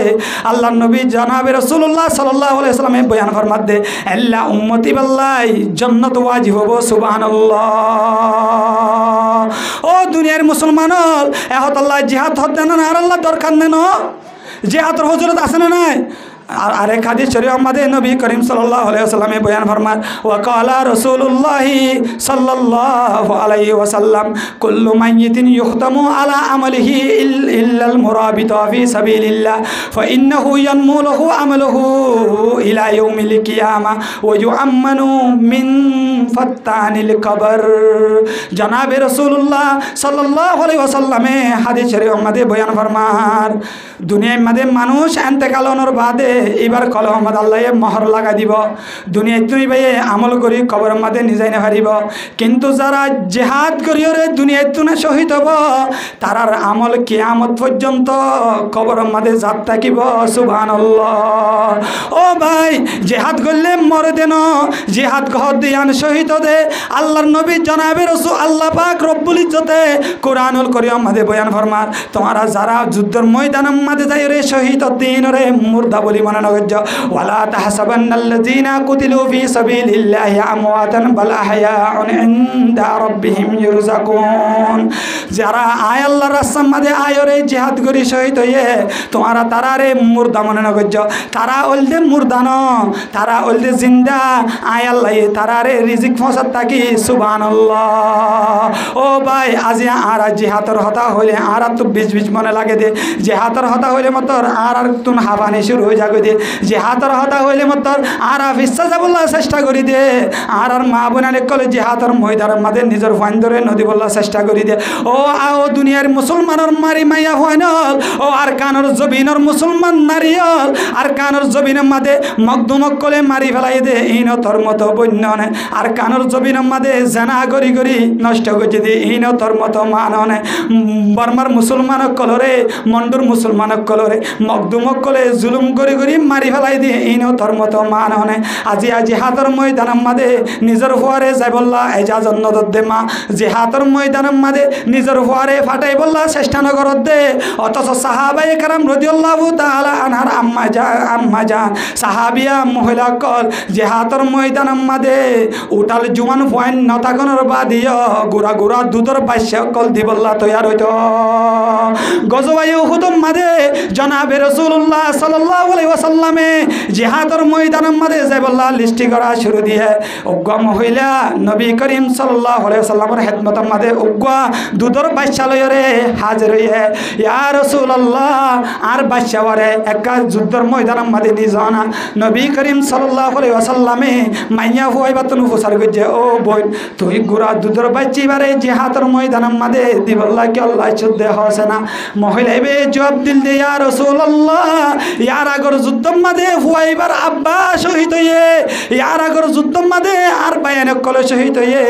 আল্লাহ নবী জনাবে রাসূলুল্লাহ সাল্লাল্লাহু আলাইহি ওয়াসাল্লামে বয়ান ফরমাতে আল্লাহ উম্মতি বাল্লাই জান্নাত ওয়াজিব হবো সুবহানাল্লাহ। ও দুনিয়ার মুসলমান এহত আল্লাহ জিহাদ হতে না আর আল্লাহ দরকার নেন জিহাদর হজরত আছে না নাই। আর আরেক হাদিস শরীফ আমাদের নবী করিম সাল্লাল্লাহু আলাইহি ওয়াসাল্লামে বয়ান ফরমান ওয়া ক্বালা রাসূলুল্লাহ সাল্লাল্লাহু আলাইহি ওয়াসাল্লাম কুল্লু মাইয়িতিন ইউখতামু আলা আমালিহি ইল্লাল মুরাবিতা ফি সাবিলিল্লাহ ফাইন্নাহু ইয়ানমু লাহু আমালুহু ইলা ইয়াউমিল কিয়ামাহ ওয়া ইউআম্মানু মিন ফাত্তানিল কবর। জনাবে রাসূলুল্লাহ সাল্লাল্লাহু আলাইহি ওয়াসাল্লামে হাদিস শরীফ আমাদের বয়ান ফরমান দুনিয়ার মধ্যে মানুষ ইন্তেকাল হওয়ার বাদে এবার কলম মধ্যে আল্লাহ মোহর লাগা দিব দুনিয়ায় তুমি ভাই আমল করি কবরের মধ্যে নিজে না হারিব কিন্তু যারা জিহাদ করিওরে দুনিয়ায় তুনে শহীদ হব তারার আমল কিয়ামত পর্যন্ত কবরের মধ্যে জাত থাকিব সুবহানাল্লাহ। ও ভাই জিহাদ করলে মরে দেন জিহাদ গহদ দিয়ান শহীদ দে আল্লাহর নবী জনাবে রাসূল আল্লাহ পাক রব্বুল ইজ্জতে কুরআনুল কারীম মধ্যে বয়ান ফরমান তোমরা যারা যুদ্ধের ময়দানের মধ্যে যাই রে শহীদ দিন রে মুর্দা বলি মনে নগজ ওয়ালা তাহসাবান্নাল্লাযীনা কুতিলু ফি সাবিলিল্লাহি আমওয়াতান বাল আহয়াউন ইনদা রাব্বিহিম ইরযাকুন। যারা আয় আল্লাহর রাস্তার মধ্যে আয় রে জিহাদ করি শহীদ হয়ে তোমরা তারা রে মুর্দা মনে নগজ তারা ওলদে মুর্দা ন তারা ওলদে জিন্দা আয় আল্লাহ তারা রে রিজিক পৌঁছাত থাকি সুবহানাল্লাহ। ও ভাই আজি আর জিহাদর হতা হইলে আর তো বিজ মনে লাগে দে জিহাদর হতা হইলে মতর আর তুন হাবানি শুরু হয়ে যাবে দে জিহাদর হতা হইলে মতর আর বিশ্বাস যাবল্লা চেষ্টা করি দে আর মা বোনারে কলে জিহাদর ময়দানের মাঝে নিজের ফাইন ধরে নদী বল্লা চেষ্টা করি দে ও আও দুনিয়ার মুসলমানের মারি মাইয়া ফাইনল ও আর কানর জবিনর মুসলমান নারিয়ল আর কানর জবিনের মাঝে মকদুমক কলে মারি ফেলাই দে ইন তোর মতো বন্য নে আর কানর জবিনের মাঝে জানা গরি গরি নষ্ট করছে দে ইন তোর মতো মাননে বর্মার মুসলমান কলরে মন্ডুর মুসলমান কলরে মকদুমক কলে জুলুম গরি গরি মারি ফেলাই দিয়ে ইনও তোর মতো মাননে আজি জিহাদর ময়দানের মাঝে নিজের ফুয়ারে যাই বললা এজাজত নদর দে মা জিহাদর ময়দানের মাঝে নিজের ফুয়ারে ফাটাই বললা চেষ্টা নগরত দে অথচ সাহাবায়ে কেরাম রাদিয়াল্লাহু তাআলা আনহার আম্মা জান সাহাবিয়া মহিলা কল জিহাদর ময়দানের মাঝে উটাল জুয়ান পয়েন্ট নতাগনের বাদিও গুড়া গুড়া দুধর বাইশে কল দি বললা তৈয়ার হইতো গজওয়ায়ে উহুদের মাঝে জনাবে রাসূলুল্লাহ সাল্লাল্লাহু আলাইহি ওয়াসাল্লামে জিহাদর ময়দানের মাঝে যাই বললা লিস্টি করা শুরু দিয়ে উগ্র মহিলা নবী করিম সাল্লাল্লাহু আলাইহি ওয়াসাল্লামের খেদমতের মাঝে উগ্র দুধর বাচ্চা লইরে হাজির হইয়ে ইয়া রাসূলুল্লাহ আর বাচ্চা ওরে একা যুদ্ধর ময়দানের মাঝে নিজানা নবী করিম সাল্লাল্লাহু আলাইহি ওয়াসাল্লামে মাইয়া হইবা তনু ফুসার গজে ও বই তুই গুড়া দুধর বাচ্চি বারে জিহাদর ময়দানের মাঝে দি বললা কি আল্লাহ শুদ্ধ হসে না মহিলা এবে জবাব দিল দে ইয়া রাসূলুল্লাহ ইয়ার আগর যুদ্ধর মাঝে হুয়াইবার আব্বা শহীদ হইয়ে ইয়ার আগর যুদ্ধর মাঝে আর বায়ান কলে শহীদ হইয়ে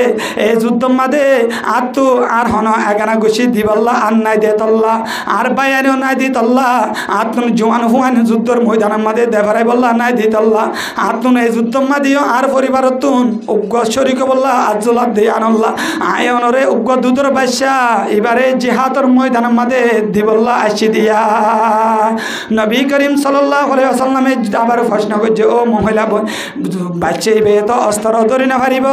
এই যুদ্ধর মাঝে আর তো আর হন এগানা গুছি দিবল্লা আর নাই দে তল্লা আর বায়ানও নাই দি তল্লা আর তুমি জোয়ান হুয়ান যুদ্ধর ময়দানের মাঝে দেভারাই বললা নাই দি তল্লা আর তুমি এই যুদ্ধর মাঝেও আর পরিবার তুন উগ্র শরীক বললা আজলা দে আনল্লা আয়নরে উগ্র দুধর বাদশা এবারে জিহাদর ময়দানের মাঝে দিবল্লা আসি দিয়া নবী করিম সাল্লাল্লাহু আলাইহি ওয়াসাল্লামে আবার প্রশ্ন করছে ও মহিলা বাচ্চাইবে তো অস্ত্র ধরে না পারিব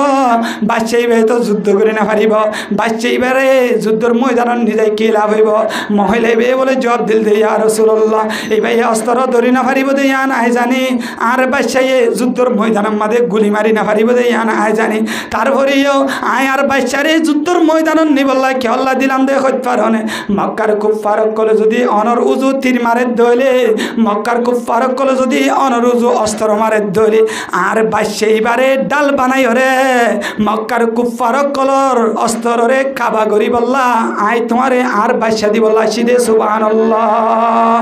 বাচ্চাইবে তো যুদ্ধ করে না পারিব বাচ্চাইবারে যুদ্ধর ময়দান নিজে কি লাভ হইব মহিলাইবে বলে জবাব দিল দে ইয়া রাসূলুল্লাহ এই ভাই অস্ত্র ধরে না পারিব দে ইয়া না জানি আর বাচ্চাইয়ে যুদ্ধর ময়দানের মাঝে গুলি মারি না পারিব দে ইয়া না জানি তারপরেও আয় আর বাচ্চারে যুদ্ধর ময়দান নিবল্লা কি আল্লাহ দিলাম দে হইতে পারনে মক্কার কুফার কলে যদি অনর উজু তীর মারে দইলে মক্কার কুফার কুফারক কল যদি অনরুজু অস্ত্র মারে ধরি আর বাইশে এবারে ডাল বানাই রে মক্কার কুফারক কলর অস্ত্র রে কাবা গরি বললা আই তোমারে আর বাইশা দি বললা সিদে সুবহানাল্লাহ।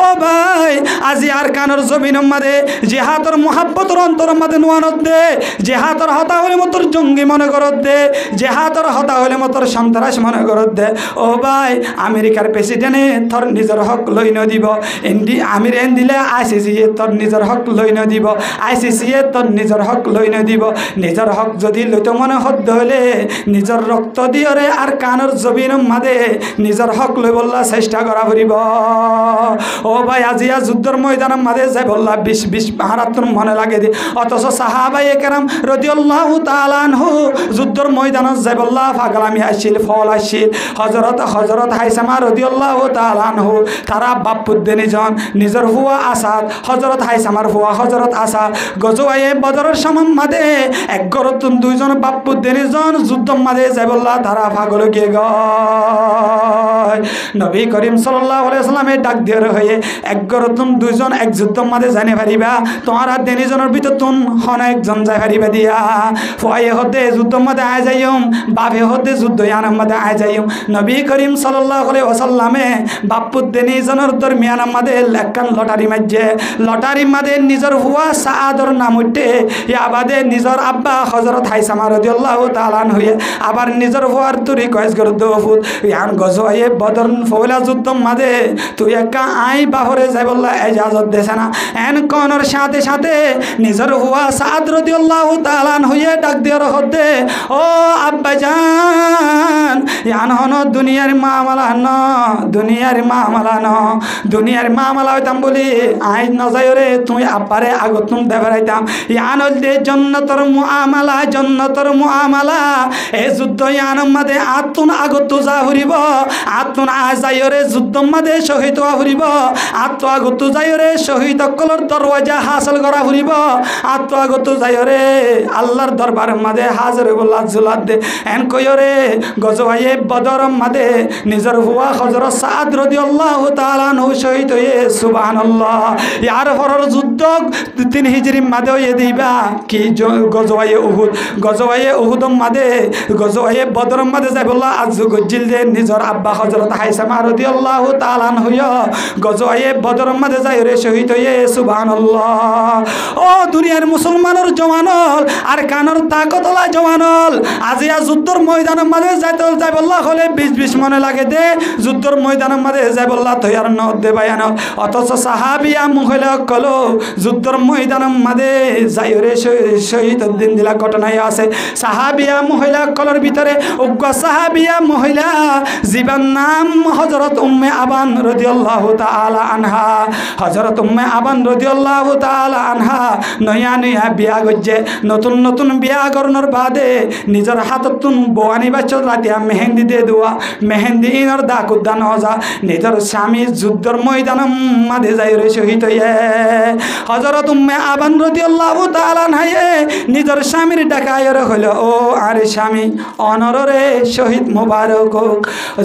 ও ভাই আজি আর কানর জমিন মাদে জিহাদর মুহাব্বতর অন্তর মাদে নুয়ানত দে জিহাদর হতা হলে মতর জঙ্গি মনে করত দে জিহাদর হতা হলে মতর সন্ত্রাস মনে করত দে। ও ভাই আমেরিকার প্রেসিডেন্টে তোর নিজের হক লই ন দিব আমির এন দিলে আইসিসি তোর নিজের হক লই ন দিব আইসিসি তোর নিজের হক লই ন দিব নিজের হক যদি লইতে মনে হদ্দ হলে নিজের রক্ত দিয়রে আর কানর জমিন মাদে নিজের হক লই বললা চেষ্টা করা ফুরিব। ও ভাই আজিয়া যুদ্ধর ময়দান মাদে যাই বললা 20 হারাতুন মনে লাগে দি অথচ সাহাবায়ে কেরাম রাদিয়াল্লাহু তাআলা আনহু যুদ্ধর ময়দানত যাই বললা পাগলামি আসিল ফল আসিল হযরত হাইসামা রাদিয়াল্লাহু তাআলা আনহু তারা বাপুদ্দেনি জন নিজের হুয়া আসাদ হযরত হাইসামার হুয়া হযরত আসাদ গজওয়ায়ে বদরের সময় মাদে এক গরতুন দুইজন বাপুদ্দেনি জন যুদ্ধ মাদে যাই বললা তারা পাগল গিয়ে গয় নবী করিম সাল্লাল্লাহু আলাইহি ওয়াসাল্লামে ডাক দিয়ে হয়ে এক গরতুন দুইজন এক যুদ্ধ মাদে জানে পারিবা তোমারা দেনিজনের ভিতর তুন হন একজন যাই পারিবা দিয়া ফুয়ায়ে হদে যুদ্ধ মাদে আয় যাইম বাপে হদে যুদ্ধ ইয়ানাম মাদে আয় যাইম নবী করিম সাল্লাল্লাহু আলাইহি ওয়াসাল্লামে বাপুদ্দেনি জনের দরমিয়ান মাদে একখান লটারি মাঝে লটারি মাদে নিজের হুয়া সাআদর নাম উঠে ইয়াবাদে নিজের আব্বা হযরত হাইসামা রাদিয়াল্লাহু তাআলা হয়ে আবার নিজের হুয়ার তুরি কয়েস গর দফুত ইয়ান গজওয়ায়ে বদর ফওলা যুদ্ধ মাদে তুই একা আই বাহরে যাই বললা ইজাজত দেছে না এন কোনর সাথে সাথে নিজের হুয়া সাদ রাদিয়াল্লাহু তাআলা হয়ে ডাক দিয়ে হদে ও আব্বা জান ইয়ান হন দুনিয়ার মামলা ন দুনিয়ার মামলা ন দুনিয়ার মামলা হইতাম বলি আই নজায় রে তুই আব্বারে আগতুন দেবরাইতাম ইয়ান হলদে জন্নতর মুআমালা এই যুদ্ধ ইয়ান মাদে আতুন আগত যা হরিব আতুন আজায়রে যুদ্ধ মাদে শহীদ হওয়া হরিব আত্ম আগত যায়রে শহীদ কলর দরওয়াজা হাসিল করা হরিব আত্ম আগত যায়রে আল্লাহর দরবার মাদে হাজির বল্লা জুলাত দে এন কয়রে গজওয়ায়ে বদর মাদে নিজের হুয়া হযরত সাদ রাদিয়াল্লাহু তাআলা আনহু শহীদ হয়ে সুবহানাল্লাহ। ইয়ার পরের যুদ্ধ 3 হিজরি মাদে হয়ে দিবা কি গজওয়ায়ে উহুদ মাদে গজওয়ায়ে বদর মাদে যাই বললা আজ গজিল যে নিজের আব্বা হযরত হাইসামা রাদিয়াল্লাহু তাআলা আনহু গজওয়ায়ে বদর মাদে যাই রে শহীদ হয়ে সুবহানাল্লাহ। ও দুনিয়ার মুসলমানের জওয়ানল আর কানর তাকতলা জওয়ানল আজিয়া যুদ্ধর ময়দান মাদে যাই বললা হলে 20 মনে লাগে দে যুদ্ধর ময়দান মাদে যাই বললা তৈয়ার ন দে বায়ান অথচ সাহাবিয়া মহিলা কলো যুদ্ধর ময়দান মাদে যাই রে শহীদ দিন দিলা ঘটনায় আছে সাহাবিয়া মহিলা কলর ভিতরে উগ্র সাহাবিয়া মহিলা জীবন নাম হযরত উম্মে আবান রাদিয়াল্লাহু তাআলা আনহা হযরত উম্মে আবান রাদিয়াল্লাহু তাআলা আনহা নয়া বিয়া গজ্জে নতুন বিয়া করনোর বাদে নিজের হাততুন বোয়ানি বাচ্চা রাতিয়া মেহেন্দি দে দুয়া মেহেন্দি ইনর দাকুদ্দান হজা নিজের স্বামী যুদ্ধর ময়দান মাঝে যাই রে শহীদ হয়ে হযরত উম্মে আবান রাদিয়াল্লাহু তাআলা আনহা নিজের স্বামীর ডাকায় হলো ও আর স্বামী অনররে শহীদ মুবারক হোক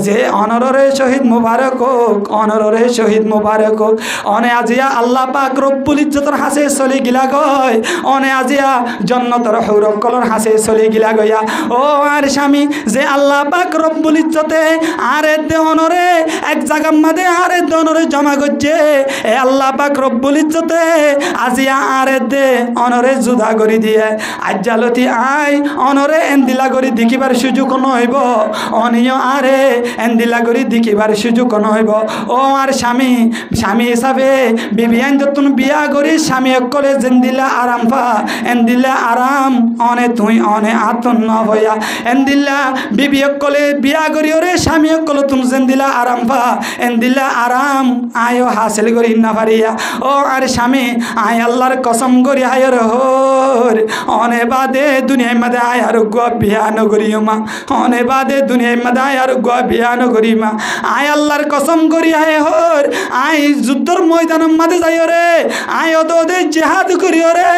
যে অনররে শহীদ মুবারক হোক অনররে শহীদ মুবারক হোক অনে আজিয়া আল্লাহ পাক রব্বুল ইজ্জতের হাসে চলি গিলা গয় অনে আজিয়া জান্নাতের হুরক কলর হাসে চলি গিলা গয়া ও আর স্বামী যে আল্লাহ পাক রব্বুল ইজ্জতে আরে দে অনরে এক জায়গা মাদে আরে দনরে জমা গজ্জে এ আল্লাহ পাক রব্বুল ইজ্জতে আজিয়া আরে দে অনরে জুদা করি দিয়ে আজ্জালতি আই অনরে এন্দিলা করি দেখিবার সুযোগ নইব অনিয় আরে এন্দিলা করি দেখিবার সুযোগ নইব ও আর স্বামী হিসাবে বিবিয়ান যতন বিয়া করি স্বামী অকলে জেন্দিলা আরাম পা এন্দিলা আরাম অনে তুই অনে আতন ন হইয়া এন্দিলা বিবি অকলে বিয়া করি ওরে স্বামী অকলে তুমি জেন্দিলা আরাম পা এন্দিলা আরাম আয়ো হাসিল করি না পারিয়া ও আর স্বামী আয় আল্লাহর কসম করি আয়র হোর অনে বাদে দুনিয়ার মধ্যে আয় আর গো বিয়া নগরিও মা অনে বাদে দুনিয়ার মধ্যে আয় আর গো বিয়া নগরি মা আয় আল্লাহর কসম করি আয় হোর আয় যুদ্ধ যুদ্ধর ময়দানের মাঝে যাইও রে আয় ওদে জিহাদ করিও রে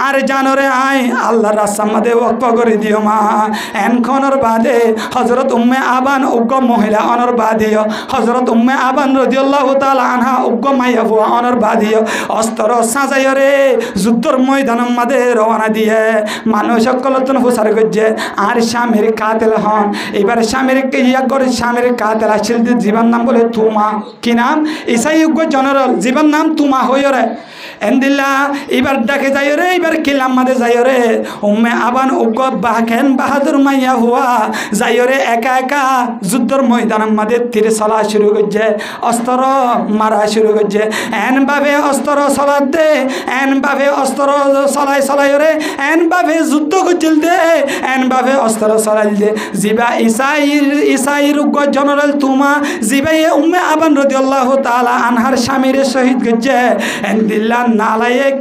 আর জানো রে আয় আল্লাহর রাস্তার মাঝে ওয়াকফ করে দিও মা এনখনর বাদে হযরত উম্মে আবান উগ্র মহিলা অনর বাদিও হযরত উম্মে আবান রাদিয়াল্লাহু তাআলা আনহা উগ্র মাইয়া বুয়া অনর বাদিও অস্ত্র সাজাইও রে যুদ্ধর ময়দানের মাঝে রওনা দিয়ে মানুষ সকলতন হুসার গজ্জে আর স্বামীর কাতেল হন এবার স্বামীর ইয়া করে স্বামীর কাতেল আসিল জীবন নাম বলে তুমা কি নাম ইসাই উগ্র জেনারেল জীবন নাম তুমা হইও রে এন্দিল্লা এবার ডাকে যাইও রে এবার কিলাম মাঝে যাইও রে উম্মে আবান উগ্র বাহেন বাহাদুর মাইয়া হুয়া যাইও রে একা একা যুদ্ধর ময়দানের মাঝে তীর চলা শুরু করছে অস্ত্র মারা শুরু করছে এনভাবে অস্ত্র চলার দে এনভাবে অস্ত্র চলাই রে এনভাবে যুদ্ধ করছিল দে এনভাবে অস্ত্র চলাই দে জিবা ইসাইর উগ্র জেনারেল তুমা জিবাই উম্মে আবান রাদিয়াল্লাহু তাআলা আনহার স্বামীর শহীদ করছে এন্দিল্লা নালায়েক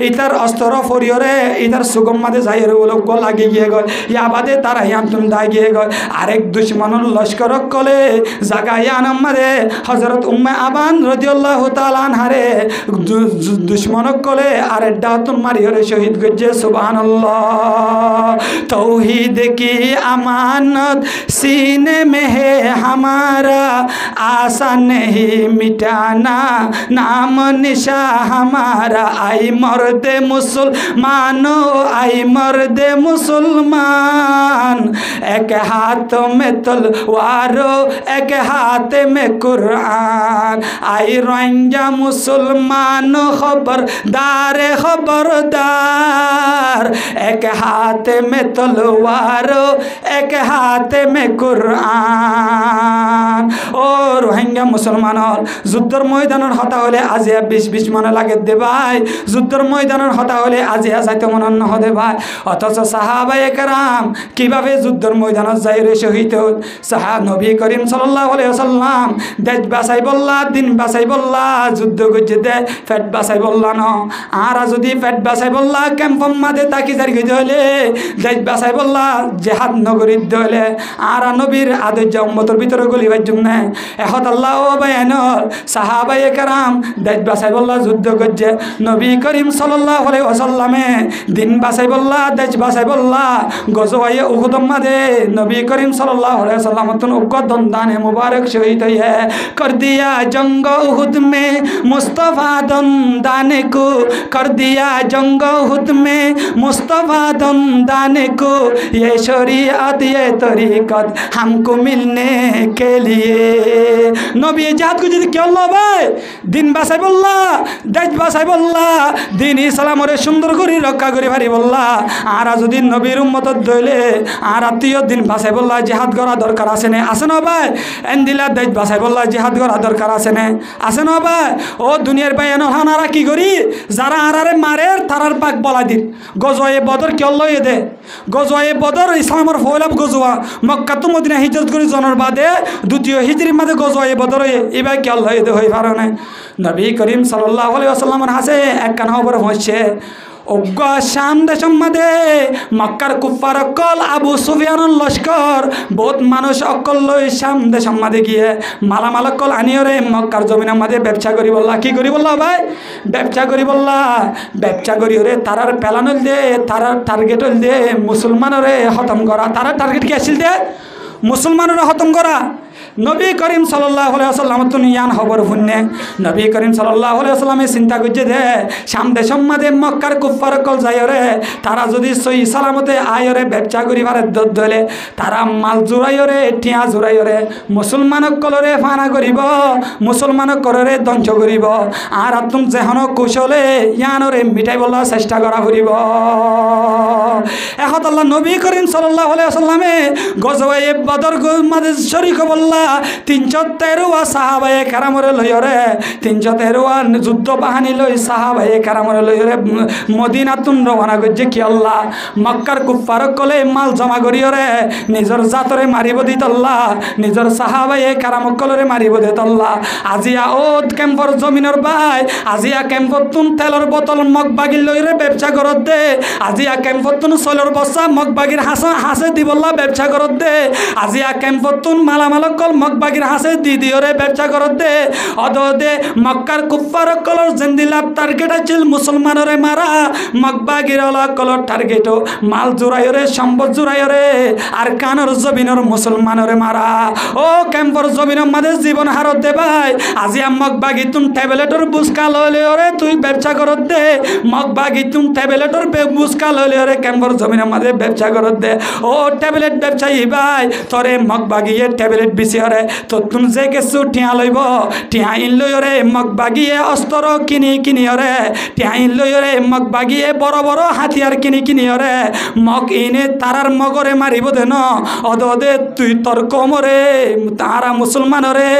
ইতার অস্ত্র ফরিয়রে ইতার সুগম মাঝে যাই রে ওলো গো লাগি গিয়ে গয় ইয়া বাদে তারা ইয়াম তুম দা গিয়ে গয় আরেক দুশ্মনুর লস্কর কলে জাগায়ান মাঝে হযরত উম্মে আবান রাদিয়াল্লাহু তাআলা আনহারে দুশ্মন কলে আরে ডাতুন মারিয়রে শহীদ গজ্জে সুবহানাল্লাহ तौहीद की अमानत सीने में है हमारा आशा नहीं मिटाना नाम निशा हमारा आई मर्द मुसलमानो आई मर्द मुसलमान एक हाथ में तलवारो एक हाथ में कुरान आई रोहिंग्या मुसलमान खबरदार खबरदार एक हाथ में तलवारो एक हाथ में कुरान ओ रोहिंग्या मुसलमान যুদ্ধর ময়দানের হতা হলে আজিয়া 20 মনে লাগে দে ভাই যুদ্ধর ময়দানের হতা হলে আজিয়া যাইতে মন ন হদে ভাই অথচ সাহাবায়ে কেরাম কিভাবে যুদ্ধর ময়দানত যাই রে শহীদ হল নবী করিম সাল্লাল্লাহু আলাইহি ওয়াসাল্লাম দেশ বাঁচাই বললা দিন বাঁচাই বললা যুদ্ধ করতে দে পেট বাঁচাই বললা ন আর যদি পেট বাঁচাই বললা ক্যাম্পম মাঝে তাকি জারি গইতে হলে দেশ বাঁচাই বললা জিহাদ নগরী দলে আর নবীর আদর্য উম্মতের ভিতরে গলিবার জন্য এখন আল্লাহ ও বায়ানর সাহাবায়ে কেরাম দেশ বাঁচাই বললা যুদ্ধ করছে নবী করিম সাল্লাল্লাহু আলাইহি ওয়াসাল্লামে দিন বাঁচাই বললা দেশ বাঁচাই বললা গজওয়ায়ে উহুদ মাঝে নবী করিম সাল্লাল্লাহু আলাইহি ওয়াসাল্লাম তুন উকদন দানে মুবারক শহীদ হয়ে कर दिया जंग उहुद में मुस्तफा दाने को कर दिया जंग उहुद में मुस्तफा दाने को ये शरीयत ये तरीकत हमको मिलने के लिए नबी जात को যদি কেউ ভাই দিন বাঁচাই বললা দেশ বাঁচাই বললা দিন ইসলামরে সুন্দর করে রক্ষা করে ভারি বললা আর যদি নবীর উম্মতত দইলে আর আত্মীয় দিন বাঁচাই বললা জিহাদ করা দরকার আছে না আছে না ভাই এন্দিলা দেশ বাঁচাই বললা জিহাদ করা দরকার আছে না ভাই ও দুনিয়ার ভাই এন হানারা কি করি যারা আরারে মারে তারার পাক বলা দিন গজওয়ে বদর কেউ লয়ে দে গজওয়ে বদর ইসলামের ফয়লাভ গজওয়া মক্কা তো মদিনা হিজরত করে জনের বাদে দ্বিতীয় হিজরির মাঝে গজওয়ে বদর এবার কেউ লয়ে দে হই পারে না নবী করিম সাল্লাল্লাহু আলাইহি ওয়াসাল্লামের হাসে একখান খবর হচ্ছে অজ্ঞ শাম দেশের মাঝে মক্কার কুফার অকল আবু সুফিয়ানের লস্কর বহুত মানুষ অকল লই শাম দেশের মাঝে গিয়ে মালামাল অকল আনিও রে মক্কার জমিনের মাঝে ব্যবসা করি বললা কি করি বললা ভাই ব্যবসা করি বললা ব্যবসা করি রে তারার পেলানো দে তারার টার্গেট দে মুসলমানরে খতম করা তারার টার্গেট কি আসছিল দে মুসলমানরে খতম করা নবী করিম সাল্লাল্লাহু আলাইহি ওয়াসাল্লাম তো ইয়ান খবর শুনে নবী করিম সাল্লাল্লাহু আলাইহি ওয়াসাল্লামে চিন্তা করছে দে শাম দেশের মাঝে মক্কার কুফার কল যায় রে তারা যদি সহি সালামতে আয় রে ব্যবসা করিবার দলে তারা মাল জোড়াই রে টিয়া জোড়াই রে মুসলমানক কলরে ফানা করিব মুসলমানক কররে ধ্বংস করিব আর তুম যেহন কৌশলে ইয়ানরে মিটাই বলা চেষ্টা করা করিব এখন আল্লাহ নবী করিম সাল্লাল্লাহু আলাইহি ওয়াসাল্লামে গজওয়ে বদর মাঝে শরীক বললা 313 সাহাবায়ে কেরামরে লইরে 313 যুদ্ধ বাহিনী লই সাহাবায়ে কেরামরে লইরে মদিনাতুন রওনা করছে কি আল্লাহ মক্কার কুফার কলে মাল জমা করিরে নিজর জাতরে মারিব দিত আল্লাহ নিজর সাহাবায়ে কেরাম কলরে মারিব দিত আল্লাহ আজিয়া ওদ ক্যাম্পর জমিনের ভাই আজিয়া ক্যাম্পতুন তেলর বোতল মগ বাগিল লইরে ব্যবসা করত দে আজিয়া ক্যাম্পতুন সলর বস্তা মগ বাগির হাসে দিবল্লা ব্যবসা করত দে আজিয়া ক্যাম্পতুন মালামাল কল কল মগবাগির হাসে দিদিওরে ব্যবসা করত দে অদে মক্কার কুফার কলর জেন্দিলা টার্গেট আছিল মুসলমানরে মারা মগবাগির কলর টার্গেট মাল জোরাইরে সম্পদ জোরাইরে আর কানর জমিনর মুসলমানরে মারা ও ক্যাম্পর জমিনের মাঝে জীবন হারত দে ভাই আজি মগবাগি তুম ট্যাবলেটর বুসকা লইলে ওরে তুই ব্যবসা করত দে মগবাগি তুম ট্যাবলেটর বুসকা লইলে ওরে ক্যাম্পর জমিনের মাঝে ব্যবসা করত দে ও ট্যাবলেট ব্যবসায়ী ভাই তোরে মগবাগিয়ে ট্যাবলেট বিছি ওরে তো তুম যে কিছু টিয়া লইব টিয়া ইন লই ওরে মগবাগিয়ে অস্ত্র কিনি ওরে টিয়া ইন লই ওরে মগবাগিয়ে বড় বড় হাতিয়ার কিনি ওরে মগ ইনে তারার মগরে মারিব দেন অদে তুই তোর কমরে তারা মুসলমানরে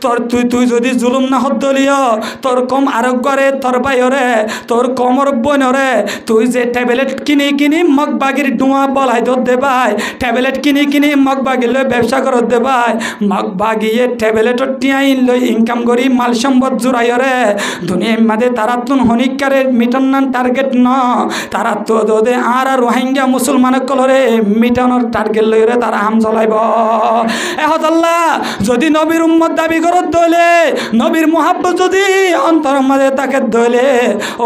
তোর তুই যদি জুলুম না হদ্দলিও তোর কম আরোগ্যরে তোর বাইরে তোর কমর বনরে তুই যে ট্যাবলেট কিনি মগবাগির ডুয়া বলাই দর দে ভাই ট্যাবলেট কিনি মগবাগির লই ব্যবসা করত দে ভাই মগবাগিয়ে ট্যাবলেটর টিয়াইন লই ইনকাম করি মাল সম্পদ জুড়াইরে দুনিয়ার মাঝে তারা তুন হনিকারে মিটান টার্গেট ন তারা তো দে আর রোহিঙ্গা মুসলমান কলরে মিটানোর টার্গেট লইরে তারা হাম চলাইব এহতাল্লাহ যদি নবীর উম্মত দাবি করত দলে নবীর মুহাব্বত যদি অন্তরের মাঝে তাকে দলে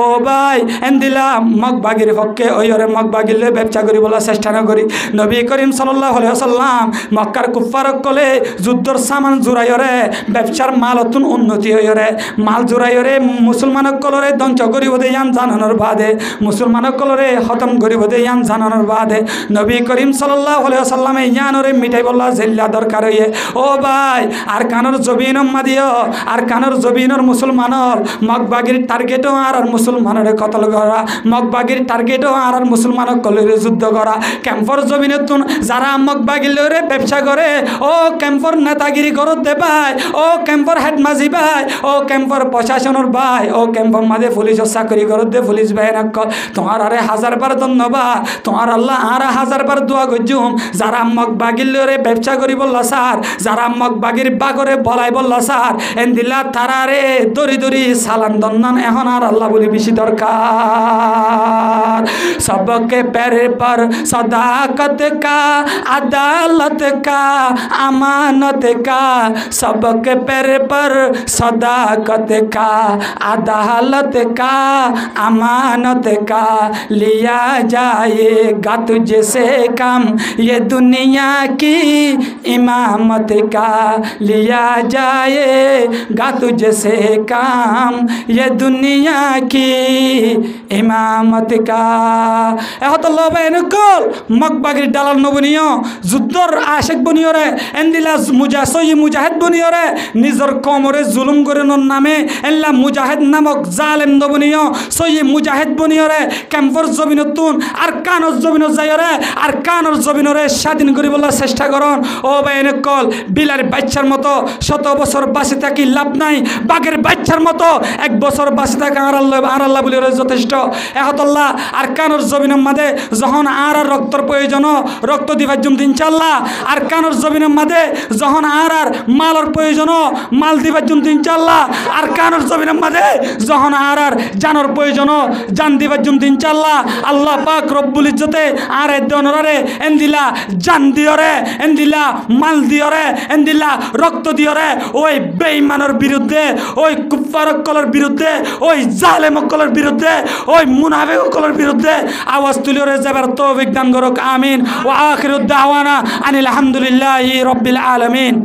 ও ভাই এন্দিলা মগবাগির পক্ষে ওইরে মগবাগির লই ব্যবসা করি বলার চেষ্টা না করি নবী করিম সাল্লাল্লাহু আলাইহি ওয়াসাল্লাম মক্কার কুফারক কলে যুদ্ধর সামান জুরাইরে ব্যবসার মাল অতুন উন্নতি হইরে মাল জুরাইরে মুসলমানক কলরে ধ্বংস করিব দে ইয়ান জানানোর বাদে মুসলমানক কলরে খতম করিব দে ইয়ান জানানোর বাদে নবী করিম সাল্লাল্লাহু আলাইহি ওয়াসাল্লামে ইয়ানরে মিটাই বললা জেল্লা দরকার হইয়ে ও ভাই আর কানর জবিন মাদিও আর কানর জবিনর মুসলমানর মগবাগির টার্গেটও আর মুসলমানের কতল করা মগবাগির টার্গেটও আর মুসলমানক কলরে যুদ্ধ করা ক্যাম্পর জমিনের তুন যারা মগবাগির লরে ব্যবসা করে ও ক্যাম্পর নেতাগিরি করত দে ভাই ও ক্যাম্পর হেডমাজি ভাই ও ক্যাম্পর প্রশাসনের ভাই ও ক্যাম্পর মাঝে পুলিশের চাকরি করত দে পুলিশ ভাই নকল তোমার আরে হাজারবার ধন্যবাদ তোমার আল্লাহ আর হাজারবার দোয়া গজুম যারা মগবাগির লরে ব্যবসা করি বললা স্যার যারা মগবাগির বাগরে বলাই বললা স্যার এন্দিলা তারারে দরি সালাম দন্নান এখন আর আল্লাহ বলি বেশি দরকার सबके पैर पर सदाकत का अदालत का अमानत का सबके पैर पर सदाकत का अदालत का अमानत का लिया जाएगा तुझसे काम ये दुनिया की इमामत का लिया जाएगा तुझसे काम ये दुनिया की इमामत का এহতাল্লাহ বেনকল মগবাগির দালাল নবনিয় যুদ্ধর আশেক বনিয়রে এন্দিলা মুজাহিদ বনিয়রে নিজর কমরে জুলুম করানোর নামে এল্লা মুজাহিদ নামক জালেম নবনিয় সই মুজাহিদ বনিয়রে ক্যাম্পর জমিনতুন আর কানর জমিন যাইরে আর কানর জমিনরে স্বাধীন করিবলার চেষ্টা করন ও বেনকল বিলার বাচ্চার মতো 100 বছর বাঁচে থাকি লাভ নাই বাঘের বাচ্চার মতো 1 বছর বাঁচে থাকা আর আল্লাহ বলিরে যথেষ্ট এহতাল্লাহ আর কানর জমিনের মাঝে যখন আর রক্তর প্রয়োজন রক্ত দিবার জন্য ইনশাআল্লাহ আর কানর জমিনের মাঝে যখন আর মালর প্রয়োজন মাল দিবার জন্য ইনশাআল্লাহ আর কানর জমিনের মাঝে যখন আর জানর প্রয়োজন জান দিবার জন্য ইনশাআল্লাহ আল্লাহ পাক রব্বুল ইজ্জতে আর দনরে এন্দিলা জান দিয়রে এন্দিলা মাল দিয়রে এন্দিলা রক্ত দিয়রে ওই বেঈমানের বিরুদ্ধে ওই কুফারকলের বিরুদ্ধে ওই জালেমকলের বিরুদ্ধে ওই মুনাফিককলের বিরুদ্ধে আওয়াজ তুলিরে যাবার তৌফিক দান করুক আমিন ওয়া আখিরুদ দাওয়ানা আনিল হামদুলিল্লাহি রাব্বিল আলামিন।